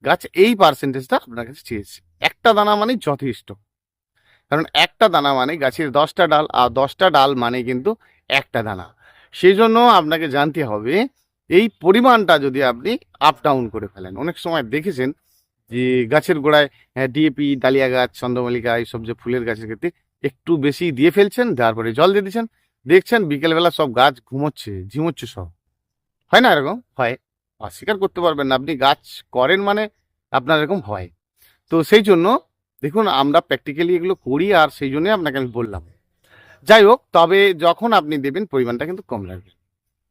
গাছ এই পার্সেন্টেজটা আপনার কাছে চেয়েছে। একটা দানা মানে যথেষ্ট, কারণ একটা দানা মানে গাছের 10টা ডাল, আর 10টা ডাল মানে কিন্তু একটা দানা। সেই জন্য আপনাকে জানতে হবে এই পরিমাণটা যদি আপনি আপ ডাউন করে ফেলেন। অনেক সময় দেখেছেন যে গাছের গোড়ায় ডিএপি, ডালিয়া গাছ, চন্দ্রমল্লিকা এইসব যে ফুলের গাছের ক্ষেত্রে একটু বেশি দিয়ে ফেলছেন, তারপরে জল দিয়ে দিচ্ছেন, দেখছেন বিকেলবেলা সব গাছ ঝিমোচ্ছে সব। হয় না এরকম? হয়। অস্বীকার করতে পারবেন না, আপনি গাছ করেন মানে আপনার এরকম হয়। তো সেই জন্য দেখুন আমরা প্র্যাকটিক্যালি এগুলো করি, আর সেই জন্যই আপনাকে আমি বললাম। যাই হোক, তবে যখন আপনি দেবেন পরিমাণটা কিন্তু কম রাখবেন।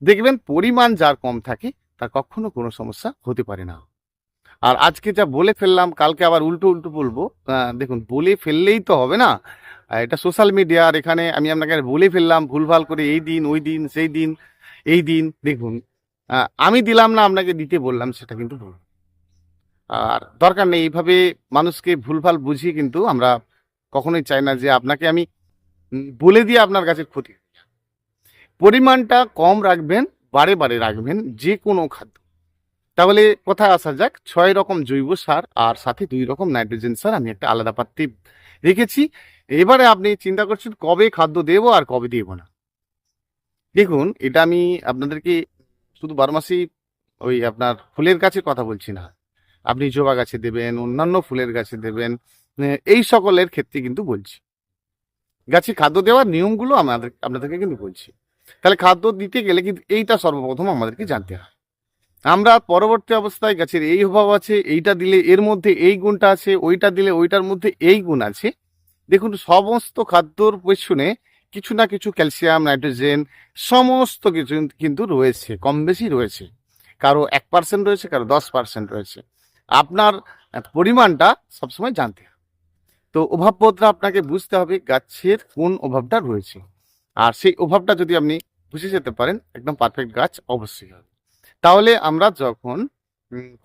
দেখবেন পরিমাণ যার কম থাকে তার কখনো কোনো সমস্যা হতে পারে না। আর আজকে যা বলে ফেললাম কালকে আবার উল্টো উল্টো বলবো, দেখুন বলে ফেললেই তো হবে না। এটা সোশ্যাল মিডিয়া, আর এখানে আমি আপনাকে বলে ফেললাম ভুলভাল করে, এই দিন ওই দিন সেই দিন এই দিন। দেখুন আমি দিলাম না, আপনাকে দিতে বললাম, সেটা কিন্তু ভুল। আর দরকার নেই এইভাবে মানুষকে ভুলভাল বুঝিয়ে, কিন্তু আমরা কখনোই চাই না যে আপনাকে আমি বলে দিয়ে আপনার কাছে ক্ষতি। পরিমাণটা কম রাখবেন, বারে বারে রাখবেন যে কোনো খাদ্য। তাহলে কোথায় আসা যাক, 6 রকম জৈব সার আর সাথে 2 রকম নাইট্রোজেন সার আমি একটা আলাদা পাত্রে রেখেছি। এবারে আপনি চিন্তা করছেন কবে খাদ্য দেবো আর কবে দেবো না। দেখুন, এটা আমি আপনাদেরকে শুধু 12 মাসি ওই আপনার ফুলের গাছের কথা বলছি না, আপনি জবা গাছে দেবেন, অন্যান্য ফুলের গাছে দেবেন, এই সকলের ক্ষেত্রে কিন্তু বলছি। গাছে খাদ্য দেওয়ার নিয়মগুলো আপনাদেরকে কিন্তু বলছি। তাহলে খাদ্য দিতে গেলে কিন্তু এইটা সর্বপ্রথম আমাদেরকে জানতে হয়। আমরা পরবর্তী অবস্থায় গাছের এই অভাব আছে, এইটা দিলে এর মধ্যে এই গুণটা আছে, ওইটা দিলে ওইটার মধ্যে এই গুণ আছে। দেখুন, সমস্ত খাদ্যর পেছনে কিছু না কিছু ক্যালসিয়াম, নাইট্রোজেন সমস্ত কিছু কিন্তু রয়েছে, কম বেশি রয়েছে। কারো 1% রয়েছে, কারো 10% রয়েছে। আপনার পরিমাণটা সবসময় জানতে হবে। তো অভাববোধটা আপনাকে বুঝতে হবে গাছের কোন অভাবটা রয়েছে, আর সেই অভাবটা যদি আপনি বুঝে যেতে পারেন, একদম পারফেক্ট গাছ অবশ্যই হবে। তাহলে আমরা যখন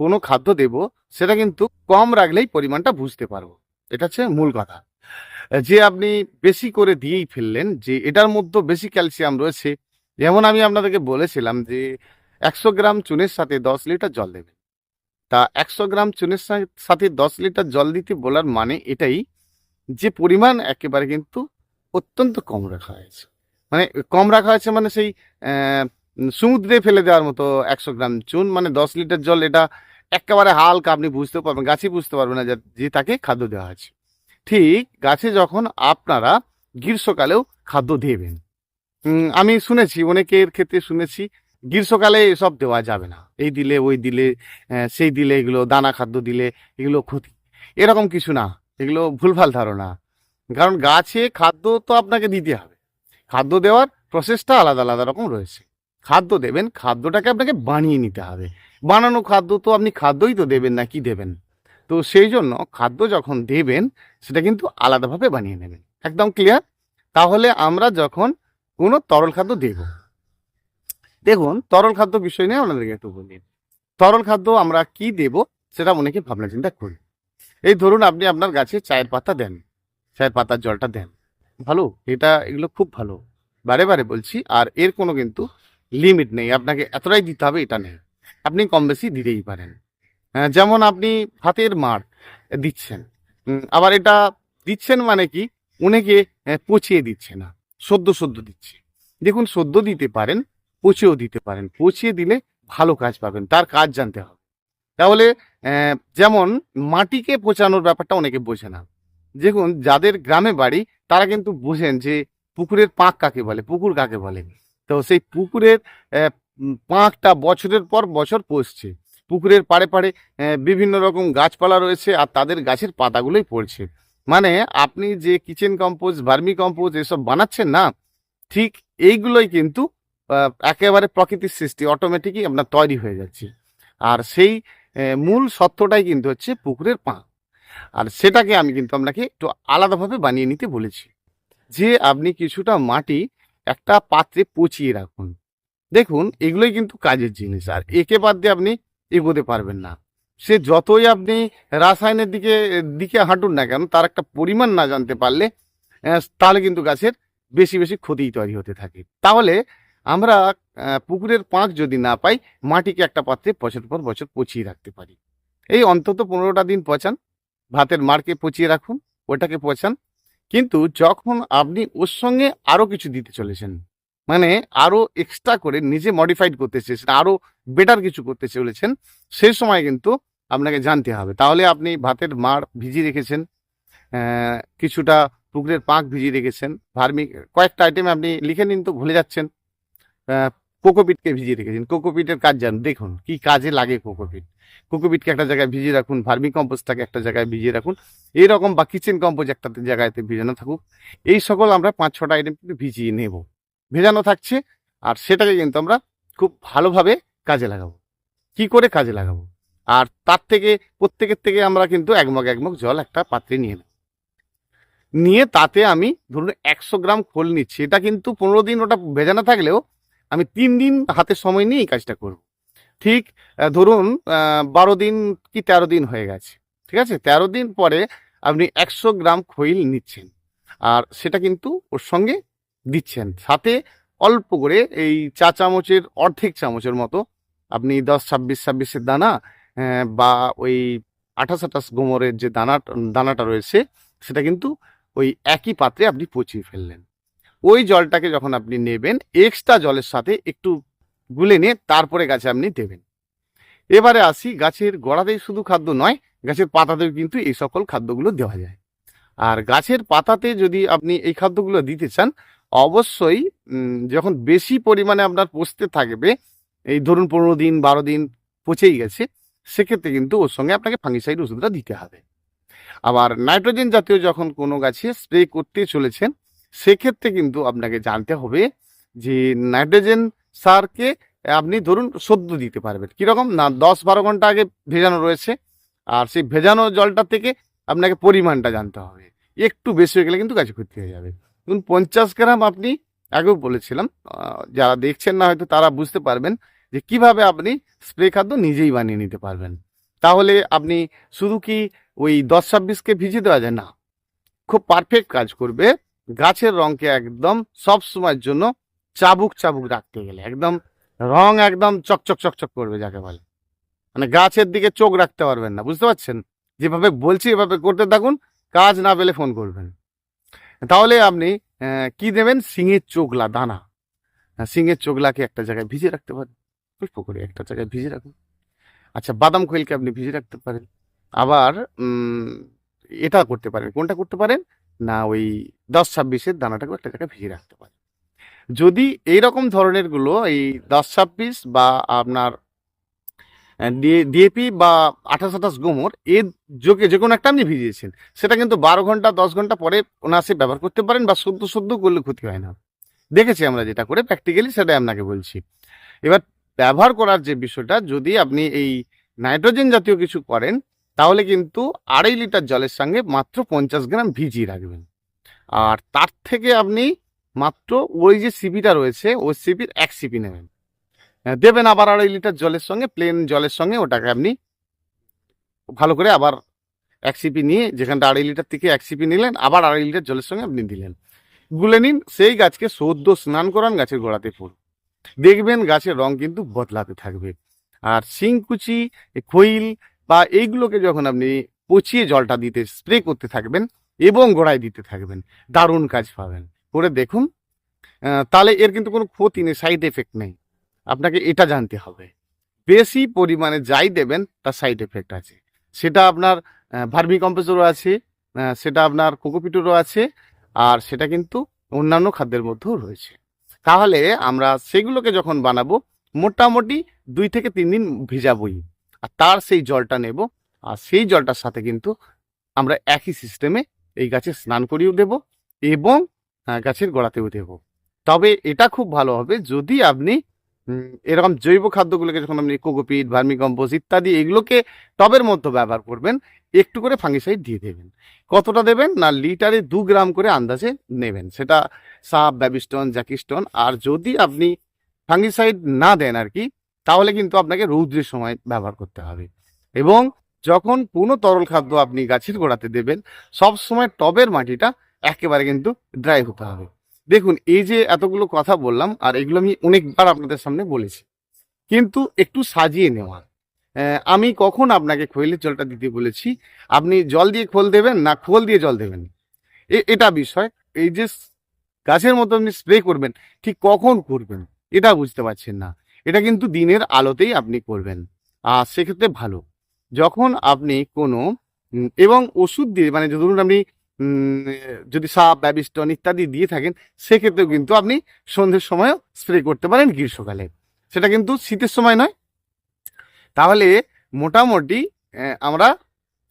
কোনো খাদ্য দেব, সেটা কিন্তু কম রাখলেই পরিমাণটা বুঝতে পারবো। এটা হচ্ছে মূল কথা। যে আপনি বেশি করে দিয়েই ফেললেন যে এটার মধ্যে বেশি ক্যালসিয়াম রয়েছে, যেমন আমি আপনাদেরকে বলেছিলাম যে 100 গ্রাম চুনের সাথে 10 লিটার জল দেবেন। তা 100 গ্রাম চুনের সাথে 10 লিটার জল দিতে বলার মানে এটাই যে পরিমাণ একেবারে কিন্তু অত্যন্ত কম রাখা হয়েছে। মানে কম রাখা হয়েছে মানে সেই সমুদ্রে ফেলে দেওয়ার মতো 100 গ্রাম চুন, মানে 10 লিটার জল, এটা একেবারে হালকা, আপনি বুঝতেও পারবেন, গাছই বুঝতে পারবে না যে তাকে খাদ্য দেওয়া আছে। ঠিক গাছে যখন আপনারা গ্রীষ্মকালেও খাদ্য দেবেন, আমি শুনেছি, অনেকের ক্ষেত্রে শুনেছি গ্রীষ্মকালে এসব দেওয়া যাবে না, এই দিলে ওই দিলে সেই দিলে, এগুলো দানা খাদ্য দিলে এগুলো ক্ষতি, এরকম কিছু না। এগুলো ভুলভাল ধারণা। কারণ গাছে খাদ্য তো আপনাকে দিতে হবে, খাদ্য দেওয়ার প্রসেসটা আলাদা আলাদা রকম রয়েছে। খাদ্য দেবেন, খাদ্যটাকে আপনাকে বানিয়ে নিতে হবে। বানানো খাদ্য তো আপনি খাদ্যই তো দেবেন না, কি দেবেন? তো সেই জন্য খাদ্য যখন দেবেন সেটা কিন্তু আলাদাভাবে বানিয়ে নেবেন। একদম ক্লিয়ার? তাহলে আমরা যখন কোনো তরল খাদ্য দেব, দেখুন তরল খাদ্য বিষয় নিয়ে আপনাদেরকে একটু বলি। তরল খাদ্য আমরা কি দেব সেটা অনেকে ভাবনা চিন্তা করি। এই ধরুন আপনি আপনার গাছে চায়ের পাতা দেন, চায়ের পাতার জলটা দেন, ভালো, এগুলো খুব ভালো, বারে বারে বলছি। আর এর কোনো কিন্তু লিমিট নেই, আপনাকে এতটাই দিতে হবে এটা নেই, আপনি কম বেশি দিতেই পারেন। যেমন আপনি ভাতের মাড় দিচ্ছেন, আবার এটা দিচ্ছেন মানে কি, অনেকে পচিয়ে দিচ্ছে না, সদ্য সদ্য দিচ্ছে। দেখুন সদ্য দিতে পারেন, পচিয়েও দিতে পারেন। পচিয়ে দিলে ভালো কাজ পাবেন, তার কাজ জানতে হবে। তাহলে যেমন মাটিকে পচানোর ব্যাপারটা অনেকে বোঝে না। দেখুন যাদের গ্রামে বাড়ি তারা কিন্তু বোঝেন যে পুকুরের পাঁক কাকে বলে, পুকুর কাকে বলে। তো সেই পুকুরের পাঁকটা বছরের পর বছর পচছে। পুকুরের পাড়ে পাড়ে বিভিন্ন রকম গাছপালা রয়েছে, আর তাদের গাছের পাতাগুলোই পড়ছে। মানে আপনি যে কিচেন কম্পোস্ট, ভার্মি কম্পোস্ট এসব বানাচ্ছেন না, ঠিক এইগুলোই কিন্তু একেবারে প্রকৃতির সৃষ্টি, অটোমেটিকই আপনার তৈরি হয়ে যাচ্ছে। আর সেই মূল সত্যটাই কিন্তু হচ্ছে পুকুরের পাঁক। আর সেটাকে আমি কিন্তু আপনাকে একটু আলাদাভাবে বানিয়ে নিতে বলেছি, যে আপনি কিছুটা মাটি একটা পাত্রে পচিয়ে রাখুন। দেখুন এগুলোই কিন্তু কাজের জিনিস, আর একে বাদ দিয়ে আপনি এগোতে পারবেন না। সে যতই আপনি রাসায়নের দিকে দিকে হাঁটুন না কেন, তার একটা পরিমাণ না জানতে পারলে তাহলে কিন্তু গাছের বেশি বেশি ক্ষতি তৈরি হতে থাকে। তাহলে আমরা পুকুরের পাঁক যদি না পাই, মাটিকে একটা পাত্রে বছর পর বছর পচিয়ে রাখতে পারি। এই অন্তত 15টা দিন পচান, ভাতের মাড়কে পচিয়ে রাখুন, ওটাকে পচান। কিন্তু যখন আপনি ওর সঙ্গে আরো কিছু দিতে চলেছেন, মানে আরো এক্সট্রা করে নিজে মডিফাইড করতে চেয়েছেন, আরো বেটার কিছু করতে চলেছেন, সেই সময় কিন্তু আপনাকে জানতে হবে। তাহলে আপনি ভাতের মাড় ভিজিয়ে রেখেছেন, কিছুটা পুকুরের পাঁক ভিজিয়ে রেখেছেন, ভার্মি কয়েকটা আইটেম আপনি লিখে নিন, তো ভুলে যাচ্ছেন। কোকোপিটকে ভিজিয়ে রেখেছেন, কোকোপিটের কাজ জান, দেখুন কি কাজে লাগে কোকোপিট। কোকোপিটকে একটা জায়গায় ভিজিয়ে রাখুন, ভার্মি কম্পোস্টটাকে একটা জায়গায় ভিজিয়ে রাখুন, এইরকম, বা কিচেন কম্পোস্ট একটা জায়গাতে ভিজানো থাকুক। এই সকল আমরা 5-6টা আইটেম কিন্তু ভিজিয়ে নেব, ভেজানো থাকছে। আর সেটাকে কিন্তু আমরা খুব ভালোভাবে কাজে লাগাবো। কি করে কাজে লাগাবো? আর তার থেকে প্রত্যেকের থেকে আমরা কিন্তু এক মগ জল একটা পাত্রে নিয়ে নেব, নিয়ে তাতে আমি ধরুন 100 গ্রাম খোল নিচ্ছি। এটা কিন্তু 15 দিন ওটা ভেজানো থাকলেও আমি 3 দিন হাতে সময় নিয়ে এই কাজটা করব। ঠিক ধরুন 12 দিন কি 13 দিন হয়ে গেছে, ঠিক আছে? 13 দিন পরে আপনি 100 গ্রাম খৈল নিচ্ছেন, আর সেটা কিন্তু ওর সঙ্গে দিচ্ছেন। সাথে অল্প করে এই চা চামচের অর্ধেক চামচের মতো আপনি 10-26-26-এর দানা, বা ওই 28-28 গোমরের যে দানাটা রয়েছে, সেটা কিন্তু ওই একই পাত্রে আপনি পচিয়ে ফেললেন। ওই জলটাকে যখন আপনি নেবেন, এক্সট্রা জলের সাথে একটু গুলে নিয়ে তারপরে গাছে আপনি দেবেন। এবারে আসি, গাছের গোড়াতেই শুধু খাদ্য নয়, গাছের পাতাতেও কিন্তু এই সকল খাদ্যগুলো দেওয়া যায়। আর গাছের পাতাতে যদি আপনি এই খাদ্যগুলো দিতে চান, অবশ্যই যখন বেশি পরিমাণে আপনার পচতে থাকবে, এই ধরুন 15 দিন 12 দিন পচেই গেছে, সেক্ষেত্রে কিন্তু ওর সঙ্গে আপনাকে ফাঙ্গিসাইড ওষুধটা দিতে হবে। আবার নাইট্রোজেন জাতীয় যখন কোনো গাছে স্প্রে করতে চলেছেন, সেক্ষেত্রে কিন্তু আপনাকে জানতে হবে যে নাইট্রোজেন সারকে আপনি ধরুন সদ্য দিতে পারবেন। কীরকম না, 10-12 ঘন্টা আগে ভেজানো রয়েছে, আর সেই ভেজানো জলটা থেকে আপনাকে পরিমাণটা জানতে হবে। একটু বেশি হয়ে গেলে কিন্তু গাছে ক্ষতি হয়ে যাবে। ধরুন 50 গ্রাম আপনি, আগেও বলেছিলাম, যারা দেখছেন না হয়তো তারা বুঝতে পারবেন যে কিভাবে আপনি স্প্রে খাদ্য নিজেই বানিয়ে নিতে পারবেন। তাহলে আপনি শুধু কি ওই 10-26কে ভিজিয়ে দেওয়া যায়? না, খুব পারফেক্ট কাজ করবে, গাছের রঙকে একদম সব সময়ের জন্য চাবুক চাবুক রাখতে গেলে একদম রং একদম চকচক চকচক করবে যাকে বলে, মানে গাছের দিকে চোখ রাখতে পারবেন না, বুঝতে পারছেন? যেভাবে বলছি এভাবে করতে থাকুন, কাজ না পেলে ফোন করবেন। তাহলে আপনি কি দেবেন? সিঙের চোগলা দানা। সিঙের চোগলাকে একটা জায়গায় ভিজিয়ে রাখতে পারেন, অল্প করে একটা জায়গায় ভিজিয়ে রাখুন। আচ্ছা, বাদাম খৈলকে আপনি ভিজিয়ে রাখতে পারেন। আবার এটা করতে পারেন, কোনটা করতে পারেন না, ওই 10-26-এর দানাটাকে একটা জায়গায় ভিজিয়ে রাখতে পারেন। যদি এইরকম ধরনের গুলো এই 10-26 বা আপনার ডিএপি বা 28-28 গোমর এর যোগে যে কোনো একটা আপনি ভিজিয়েছেন, সেটা কিন্তু 12 ঘন্টা 10 ঘন্টা পরে অনায়াসে ব্যবহার করতে পারেন, বা সদ্য সদ্য করলে ক্ষতি হয় না। দেখেছি আমরা যেটা করে প্র্যাকটিক্যালি, সেটাই আপনাকে বলছি। এবার ব্যবহার করার যে বিষয়টা, যদি আপনি এই নাইট্রোজেন জাতীয় কিছু করেন, তাহলে কিন্তু 2.5 লিটার জলের সঙ্গে মাত্র 50 গ্রাম ভিজিয়ে রাখবেন। আর তার থেকে আপনি মাত্র ওই যে সিপিটা রয়েছে, ওই সিপির 1 সিপি নেবেন, দেবেন আবার 2.5 লিটার জলের সঙ্গে, প্লেন জলের সঙ্গে ওটাকে আপনি ভালো করে আবার 1 সিপি নিয়ে, যেখানটা 2.5 লিটার থেকে 1 সিপি নিলেন, আবার 2.5 লিটার জলের সঙ্গে আপনি দিলেন, গুলে নিন, সেই গাছকে সদ্য স্নান করান, গাছের গোড়াতে ফুল, দেখবেন গাছের রং কিন্তু বদলাতে থাকবে। আর শিংকুচি, খৈল বা এইগুলোকে যখন আপনি পচিয়ে জলটা দিতে স্প্রে করতে থাকবেন এবং গোড়ায় দিতে থাকবেন, দারুণ কাজ পাবেন, করে দেখুন। তাহলে এর কিন্তু কোনো ক্ষতি নেই, সাইড এফেক্ট নেই, আপনাকে এটা জানতে হবে। বেশি পরিমাণে যাই দেবেন তার সাইড এফেক্ট আছে, সেটা আপনার ভার্মি কম্পোস্টরও আছে, সেটা আপনার কোকোপিটেরও আছে, আর সেটা কিন্তু অন্যান্য খাদ্যের মধ্যেও রয়েছে। তাহলে আমরা সেগুলোকে যখন বানাবো, মোটামুটি 2 থেকে 3 দিন ভিজাবই, আর তার সেই জলটা নেব, আর সেই জলটার সাথে কিন্তু আমরা একই সিস্টেমে এই গাছে স্নান করিয়েও দেব এবং গাছের গোড়াতেও দেব। তবে এটা খুব ভালো হবে যদি আপনি এরকম জৈব খাদ্যগুলোকে, যখন আপনি কোকোপিট, ভার্মি কম্পোস্ট ইত্যাদি এগুলোকে টবের মধ্যে ব্যবহার করবেন, একটু করে ফাঙ্গিসাইড দিয়ে দেবেন। কতটা দেবেন না, লিটারে 2 গ্রাম করে আন্দাজে নেবেন, সেটা সাপ, ব্যাবিস্টন, জ্যাকিস্টন। আর যদি আপনি ফাঙ্গিসাইড না দেন আর কি, তাহলে কিন্তু আপনাকে রৌদ্রের সময় ব্যবহার করতে হবে। এবং যখন কোনো তরল খাদ্য আপনি গাছের গোড়াতে দেবেন, সব সময় টবের মাটিটা একেবারে কিন্তু ড্রাই হতে হবে। দেখুন, এই যে এতগুলো কথা বললাম, আর এগুলো আমি অনেকবার আপনাদের সামনে বলেছি, কিন্তু একটু সাজিয়ে নেওয়া। আমি কখন আপনাকে খৈলের জলটা দিতে বলেছি, আপনি জল দিয়ে খোল দেবেন না খোল দিয়ে জল দেবেন, এটা বিষয়। এই যে গাছের মতো আপনি স্প্রে করবেন, ঠিক কখন করবেন এটা বুঝতে পারছেন না, এটা কিন্তু দিনের আলোতেই আপনি করবেন, আর সেক্ষেত্রে ভালো। যখন আপনি কোনো এবং ওষুধ দিয়ে, মানে ধরুন আপনি যদি সাপ, ব্যাবিস্টন ইত্যাদি দিয়ে থাকেন, সেক্ষেত্রেও কিন্তু আপনি সন্ধ্যের সময়ও স্প্রে করতে পারেন গ্রীষ্মকালে, সেটা কিন্তু শীতের সময় নয়। তাহলে মোটামুটি আমরা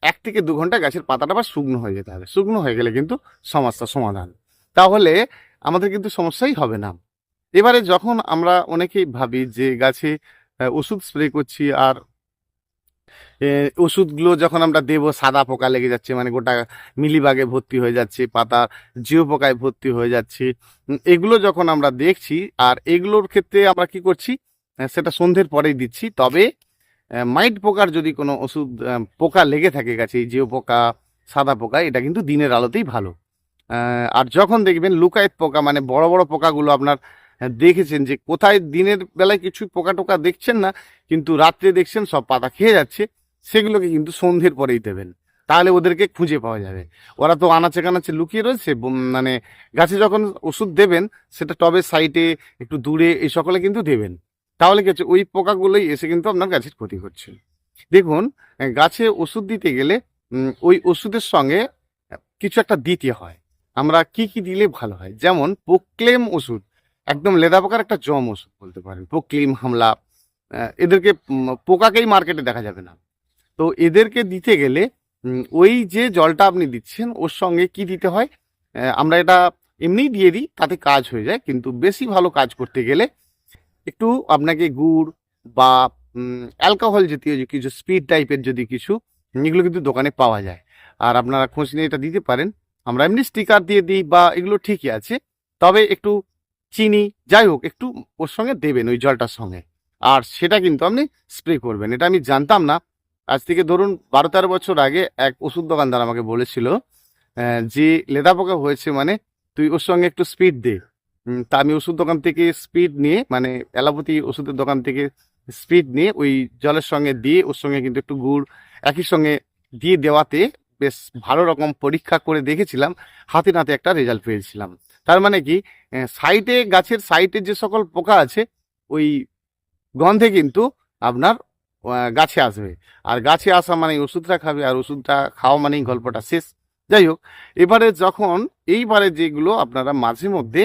1 থেকে 2 ঘন্টা গাছের পাতাটা আবার শুকনো হয়ে যেতে হবে, শুকনো হয়ে গেলে কিন্তু সমস্যার সমাধান, তাহলে আমাদের কিন্তু সমস্যাই হবে না। এবারে যখন আমরা অনেকেই ভাবি যে গাছে ওষুধ স্প্রে করছি, আর ওষুধগুলো যখন আমরা দেবো সাদা পোকা লেগে যাচ্ছে, মানে গোটা মিলিবাগে ভর্তি হয়ে যাচ্ছে, পাতা জিও পোকায় ভর্তি হয়ে যাচ্ছে, এগুলো যখন আমরা দেখছি, আর এগুলোর ক্ষেত্রে আমরা কি করছি, সেটা সন্ধ্যের পরেই দিচ্ছি। তবে মাইট পোকার যদি কোনো ওষুধ পোকা লেগে থাকে গাছে, এই জিও পোকা, সাদা পোকা, এটা কিন্তু দিনের আলোতেই ভালো। আর যখন দেখবেন লুকায়েত পোকা, মানে বড় বড় পোকাগুলো আপনার দেখেছেন যে কোথায় দিনের বেলায় কিছু পোকা টোকা দেখছেন না, কিন্তু রাত্রে দেখছেন সব পাতা খেয়ে যাচ্ছে, সেগুলোকে কিন্তু সন্ধ্যের পরেই দেবেন, তাহলে ওদেরকে খুঁজে পাওয়া যাবে। ওরা তো আনাচে কানাচে লুকিয়ে রয়েছে, মানে গাছে যখন ওষুধ দেবেন, সেটা টবের সাইডে, একটু দূরে, এই সকলে কিন্তু দেবেন। তাহলে কি হচ্ছে, ওই পোকাগুলোই এসে কিন্তু আপনার গাছের ক্ষতি করছে। দেখুন, গাছে ওষুধ দিতে গেলে ওই ওষুধের সঙ্গে কিছু একটা দিতে হয়। আমরা কি কি দিলে ভালো হয়, যেমন প্রোক্লেম ওষুধ, একদম লেদা পোকার একটা জম ওষুধ বলতে পারেন, প্রোক্লেম, হামলা, এদেরকে পোকাকেই মার্কেটে দেখা যাবে না। তো এদেরকে দিতে গেলে ওই যে জলটা আপনি দিচ্ছেন, ওর সঙ্গে কি দিতে হয়, আমরা এটা এমনিই দিয়ে দিই, তাতে কাজ হয়ে যায়, কিন্তু বেশি ভালো কাজ করতে গেলে একটু আপনাকে গুড় বা অ্যালকোহল জাতীয় যে কিছু স্পিড টাইপের যদি কিছু, এগুলো কিন্তু দোকানে পাওয়া যায়, আর আপনারা খোঁজ নিয়ে এটা দিতে পারেন। আমরা এমনি স্টিকার দিয়ে দিই, বা এগুলো ঠিকই আছে, তবে একটু চিনি, যাই হোক, একটু ওর সঙ্গে দেবেন ওই জলটার সঙ্গে, আর সেটা কিন্তু আপনি স্প্রে করবেন। এটা আমি জানতাম না, আজ থেকে ধরুন 12-13 বছর আগে এক ওষুধ দোকানদার আমাকে বলেছিল যে লেদা পোকা হয়েছে, মানে তুই ওর সঙ্গে একটু স্পিড দে, তা আমি ওষুধ দোকান থেকে স্পিড নিয়ে, মানে অ্যালোপ্যাথি ওষুধের দোকান থেকে স্পিড নিয়ে ওই জলের সঙ্গে দিয়ে ওর সঙ্গে কিন্তু একটু গুড় একই সঙ্গে দিয়ে দেওয়াতে বেশ ভালো রকম পরীক্ষা করে দেখেছিলাম, হাতে নাতে একটা রেজাল্ট পেয়েছিলাম। তার মানে কি, সাইডে গাছের সাইডে যে সকল পোকা আছে ওই গন্ধে কিন্তু আপনার গাছে আসবে, আর গাছে আসা মানে ওষুধটা খাবে, আর ওষুধটা খাওয়া মানেই গল্পটা শেষ। যাই হোক, এবারে যখন এইবারে যেগুলো আপনারা মাঝে মধ্যে